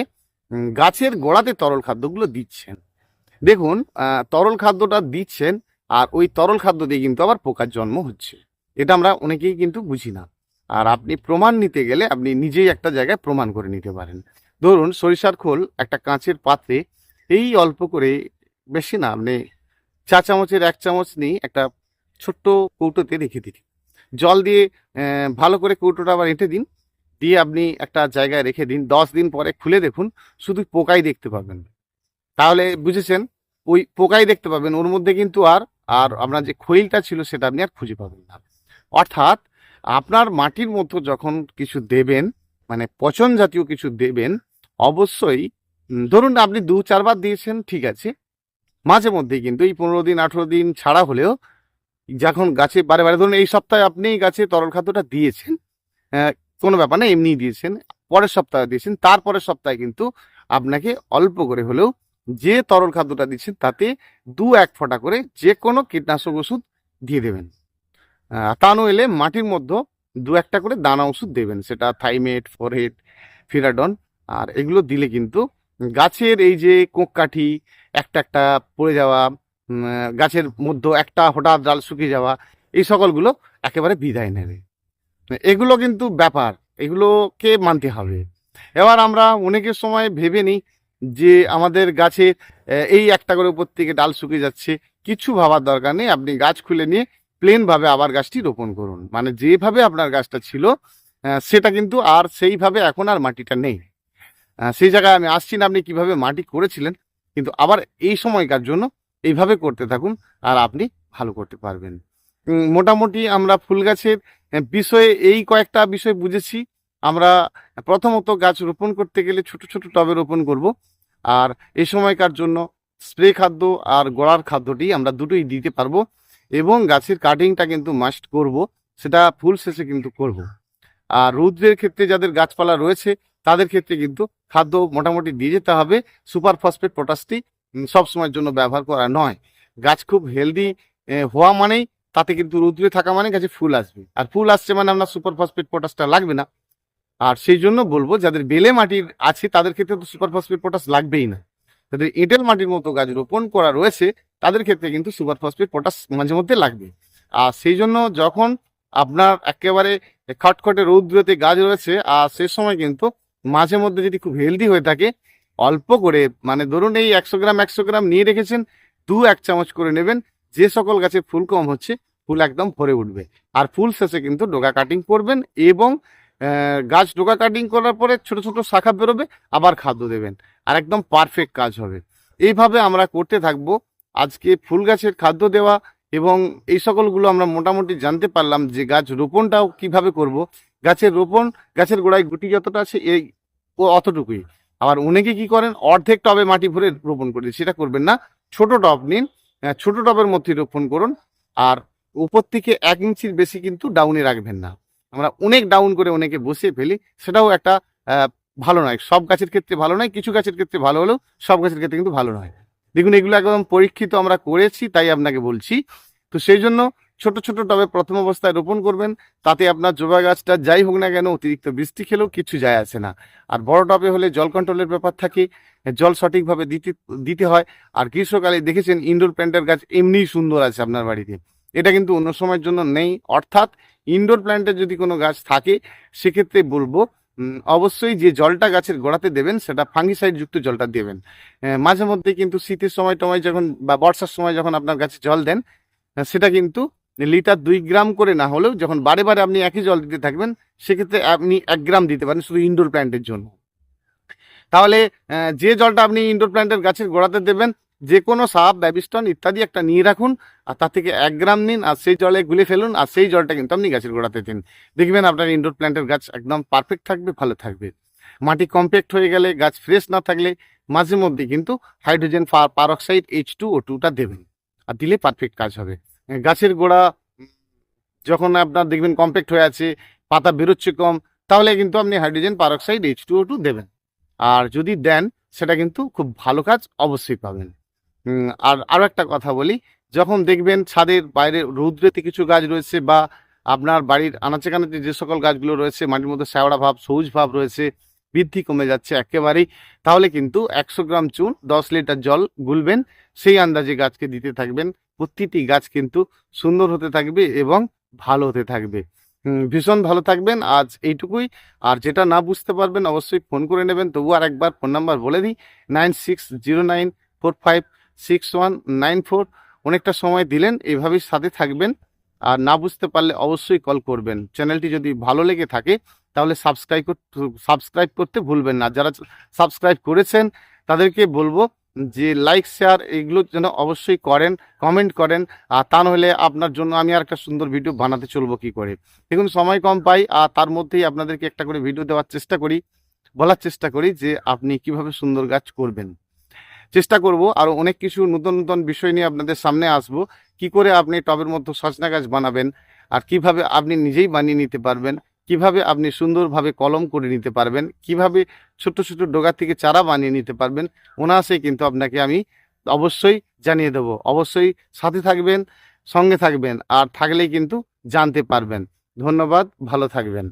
গাছের গোড়াতে তরল খাদ্যগুলো দিচ্ছেন, দেখুন তরল খাদ্যটা দিচ্ছেন আর ওই তরল খাদ্য দিয়ে কিন্তু আবার পোকার জন্ম হচ্ছে। এটা আমরা অনেকেই কিন্তু বুঝি না। আর আপনি প্রমাণ নিতে গেলে আপনি নিজেই একটা জায়গায় প্রমাণ করে নিতে পারেন। ধরুন সরিষার খোল একটা কাঁচের পাত্রে এই অল্প করে, বেশি না, আপনি 4 চামচের 1 চামচ নিয়ে একটা ছোট্ট কৌটোতে রেখে দিন। জল দিয়ে ভালো করে কৌটোটা আবার এঁটে দিন, দিয়ে আপনি একটা জায়গায় রেখে দিন। 10 দিন পরে খুলে দেখুন, শুধু পোকাই দেখতে পাবেন। তাহলে বুঝেছেন, ওই পোকাই দেখতে পাবেন, ওর মধ্যে কিন্তু আর আর আপনার যে খৈলটা ছিল সেটা আপনি আর খুঁজে পাবেন না। অর্থাৎ আপনার মাটির মধ্যে যখন কিছু দেবেন, মানে পচন জাতীয় কিছু দেবেন, অবশ্যই ধরুন আপনি 2-4 বার দিয়েছেন, ঠিক আছে, মাঝে মধ্যে কিন্তু এই 15 দিন 18 দিন ছাড়া হলেও যখন গাছে বারে বারে, ধরুন এই সপ্তাহে আপনি গাছে তরল খাদ্যটা দিয়েছেন, কোনো ব্যাপার না, এমনি দিয়েছেন, পরের সপ্তাহে দিয়েছেন, তারপরের সপ্তাহে কিন্তু আপনাকে অল্প করে হলেও যে তরল খাদ্যটা দিচ্ছেন তাতে 2-1 ফোঁটা করে যে কোনো কীটনাশক ওষুধ দিয়ে দেবেন। তা নইলে মাটির মধ্যে 2-1টা করে দানা ওষুধ দেবেন, সেটা থাইমেট, ফরহেট, ফিরাডন। আর এগুলো দিলে কিন্তু গাছের এই যে কোঁককাঠি, একটা একটা পড়ে যাওয়া, গাছের মধ্যে একটা হঠাৎ ডাল শুকিয়ে যাওয়া, এই সকলগুলো একেবারে বিদায় নেবে। এগুলো কিন্তু ব্যাপার, এগুলোকে মানতে হবে। এবার আমরা অনেকের সময় ভেবে নিই যে আমাদের গাছে এই একটা করে উপর থেকে ডাল শুকিয়ে যাচ্ছে, কিছু ভাবার দরকার নেই। আপনি গাছ খুলে নিয়ে প্লেনভাবে আবার গাছটি রোপণ করুন, মানে যেভাবে আপনার গাছটা ছিল সেটা কিন্তু আর সেইভাবে এখন আর মাটিটা নেই। সেই জায়গায় আমি আসছি না আপনি কিভাবে মাটি করেছিলেন, কিন্তু আবার এই সময়কার জন্য এইভাবে করতে থাকুন আর আপনি ভালো করতে পারবেন। মোটামুটি আমরা ফুল গাছের বিষয়ে এই কয়েকটা বিষয় বুঝেছি। আমরা প্রথমত গাছ রোপণ করতে গেলে ছোট ছোট টবে রোপণ করব, আর এই সময়কার জন্য স্প্রে খাদ্য আর গোড়ার খাদ্যটি আমরা দুটোই দিতে পারবো, এবং গাছের কাটিংটা কিন্তু মাস্ট করব, সেটা ফুল শেষে কিন্তু করব। আর রৌদ্রের ক্ষেত্রে যাদের গাছপালা রয়েছে তাদের ক্ষেত্রে কিন্তু খাদ্য মোটামুটি দিয়ে যেতে হবে। সুপার ফসফেট পটাশটি সব সময়ের জন্য ব্যবহার করা নয়। গাছ খুব হেলদি হওয়া মানেই তাতে কিন্তু রৌদ্রে থাকা মানে গাছে ফুল আসবে, আর ফুল আসছে মানে আপনার সুপার ফসফেট পটাশটা লাগবে না। আর সেই জন্য বলবো, যাদের বেলে মাটির আছে তাদের ক্ষেত্রে তো সুপার ফসফেট পটাশ লাগবেই না। যাদের এঁটেল মাটির মতো গাছ রোপণ করা রয়েছে তাদের ক্ষেত্রে কিন্তু সুপার ফসফেট পটাশ মাঝে মধ্যে লাগবে। আর সেই জন্য যখন আপনার একেবারে খটখটে রৌদ্রতে গাছ রয়েছে, আর সেই সময় কিন্তু মাঝে মধ্যে যদি খুব হেলদি হয়ে থাকে, অল্প করে, মানে ধরুন এই 100 গ্রাম 100 গ্রাম নিয়ে রেখেছেন, 2-1 চামচ করে নেবেন। যে সকল গাছে ফুল কম হচ্ছে ফুল একদম ভরে উঠবে। আর ফুল শেষে কিন্তু ডোকা কাটিং করবেন, এবং গাছ ডোকা কাটিং করার পরে ছোট ছোট শাখা বেরোবে, আবার খাদ্য দেবেন, আর একদম পারফেক্ট কাজ হবে। এইভাবে আমরা করতে থাকবো। আজকে ফুল গাছের খাদ্য দেওয়া এবং এই সকলগুলো আমরা মোটামুটি জানতে পারলাম যে গাছ রোপণটাও কিভাবে করব। গাছের রোপণ, গাছের গোড়ায় গুটি যতটা আছে এই অতটুকুই। আবার অনেকে কি করেন, অর্ধেক টবে মাটি ভরে রোপণ করে, সেটা করবেন না। ছোট টব নিন, ছোট টবের মধ্যে রোপণ করুন, আর উপর থেকে 1 ইঞ্চির বেশি কিন্তু ডাউনে রাখবেন না। আমরা অনেক ডাউন করে অনেকে বসিয়ে ফেলি, সেটাও একটা ভালো নয়। সব গাছের ক্ষেত্রে ভালো নয়, কিছু গাছের ক্ষেত্রে ভালো হলেও সব গাছের ক্ষেত্রে কিন্তু ভালো নয়। দেখুন এগুলো একদম পরীক্ষিত আমরা করেছি, তাই আপনাকে বলছি। তো সেই জন্য ছোট ছোট টবে প্রথম অবস্থায় রোপণ করবেন, তাতে আপনার জবা গাছটা যাই হোক না কেন অতিরিক্ত বৃষ্টি খেলেও কিছু যায় আসে না। আর বড় টবে হলে জল কন্ট্রোলের ব্যাপার থাকে, জল সঠিকভাবে দিতে হয়। আর গ্রীষ্মকালে দেখেছেন ইনডোর প্ল্যান্টের গাছ এমনিই সুন্দর আছে আপনার বাড়িতে, এটা কিন্তু অন্য সময়ের জন্য নেই। অর্থাৎ ইনডোর প্ল্যান্টের যদি কোনো গাছ থাকে সেক্ষেত্রে বলবো অবশ্যই যে জলটা গাছের গোড়াতে দেবেন সেটা ফাঙ্গিসাইড যুক্ত জলটা দেবেন। মাঝে মধ্যে কিন্তু শীতের সময় টময় যখন বা বর্ষার সময় যখন আপনার গাছে জল দেন, সেটা কিন্তু লিটার 2 গ্রাম করে না হলেও যখন বারে বারে আপনি একই জল দিতে থাকবেন, সেক্ষেত্রে আপনি 1 গ্রাম দিতে পারেন শুধু ইনডোর প্ল্যান্টের জন্য। তাহলে যে জলটা আপনি ইনডোর প্ল্যান্টের গাছের গোড়াতে দেবেন, যে কোনো সাপ, ব্যাবিস্টন ইত্যাদি একটা নিয়ে রাখুন, আর তার থেকে 1 গ্রাম নিন, আর সেই জলে গুলে ফেলুন, আর সেই জলটা কিন্তু আপনি গাছের গোড়াতে দিন। দেখবেন আপনার ইনডোর প্ল্যান্টের গাছ একদম পারফেক্ট থাকবে, ভালো থাকবে। মাটি কম্প্যাক্ট হয়ে গেলে, গাছ ফ্রেশ না থাকলে মাঝে মধ্যে কিন্তু হাইড্রোজেন পারঅক্সাইড H2O2টা দেবেন, আর দিলে পারফেক্ট কাজ হবে। গাছের গোড়া যখন আপনার দেখবেন কম্প্যাক্ট হয়ে আছে, পাতা বেরোচ্ছে কম, তাহলে কিন্তু আপনি হাইড্রোজেন পারঅক্সাইড H2O2 দেবেন। আর যদি দেন সেটা কিন্তু খুব ভালো কাজ অবশ্যই পাবেন। আর আরও একটা কথা বলি, যখন দেখবেন ছাদের বাইরে রৌদ্রেতে কিছু গাছ রয়েছে বা আপনার বাড়ির আনাচে কানাচে যে সকল গাছগুলো রয়েছে মাটির মধ্যে শ্যাওড়া ভাব, সবুজ ভাব রয়েছে, বৃদ্ধি কমে যাচ্ছে একেবারেই, তাহলে কিন্তু 100 গ্রাম চুন 10 লিটার জল গুলবেন, সেই আন্দাজে গাছকে দিতে থাকবেন। প্রতিটি গাছ কিন্তু সুন্দর হতে থাকবে এবং ভালো হতে থাকবে। ভীষণ ভালো থাকবেন। আজ এইটুকুই। আর যেটা না বুঝতে পারবেন অবশ্যই ফোন করে নেবেন। তবু আর একবার ফোন নাম্বার বলে দিই, 9609456194। অনেকটা সময় দিলেন, এভাবেই সাথে থাকবেন। আর না বুঝতে পারলে অবশ্যই কল করবেন। চ্যানেলটি যদি ভালো লেগে থাকে তাহলে সাবস্ক্রাইব করতে ভুলবেন না। যারা সাবস্ক্রাইব করেছেন তাদেরকে বলবো যে লাইক শেয়ার এগুলো যেন অবশ্যই করেন, কমেন্ট করেন। আর তা নাহলে আপনার জন্য আমি আর একটা সুন্দর ভিডিও বানাতে চলবো কি করে। দেখুন সময় কম পাই, আর তার মধ্যেই আপনাদেরকে একটা করে ভিডিও দেওয়ার চেষ্টা করি, বলার চেষ্টা করি যে আপনি কিভাবে সুন্দর গাছ করবেন। চেষ্টা করব আরও অনেক কিছু নতুন নতুন বিষয় নিয়ে আপনাদের সামনে আসব। কি করে আপনি টবের মধ্যে সজনা গাছ বানাবেন, আর কিভাবে আপনি নিজেই বানিয়ে নিতে পারবেন, কিভাবে আপনি সুন্দরভাবে কলম করে নিতে পারবেন, কিভাবে ছোট ছোট ডগা থেকে চারা বানিয়ে নিতে পারবেন, অনায়াসেই কিন্তু আপনাকে আমি অবশ্যই জানিয়ে দেব। অবশ্যই সাথে থাকবেন, সঙ্গে থাকবেন, আর থাকলেই কিন্তু জানতে পারবেন। ধন্যবাদ, ভালো থাকবেন।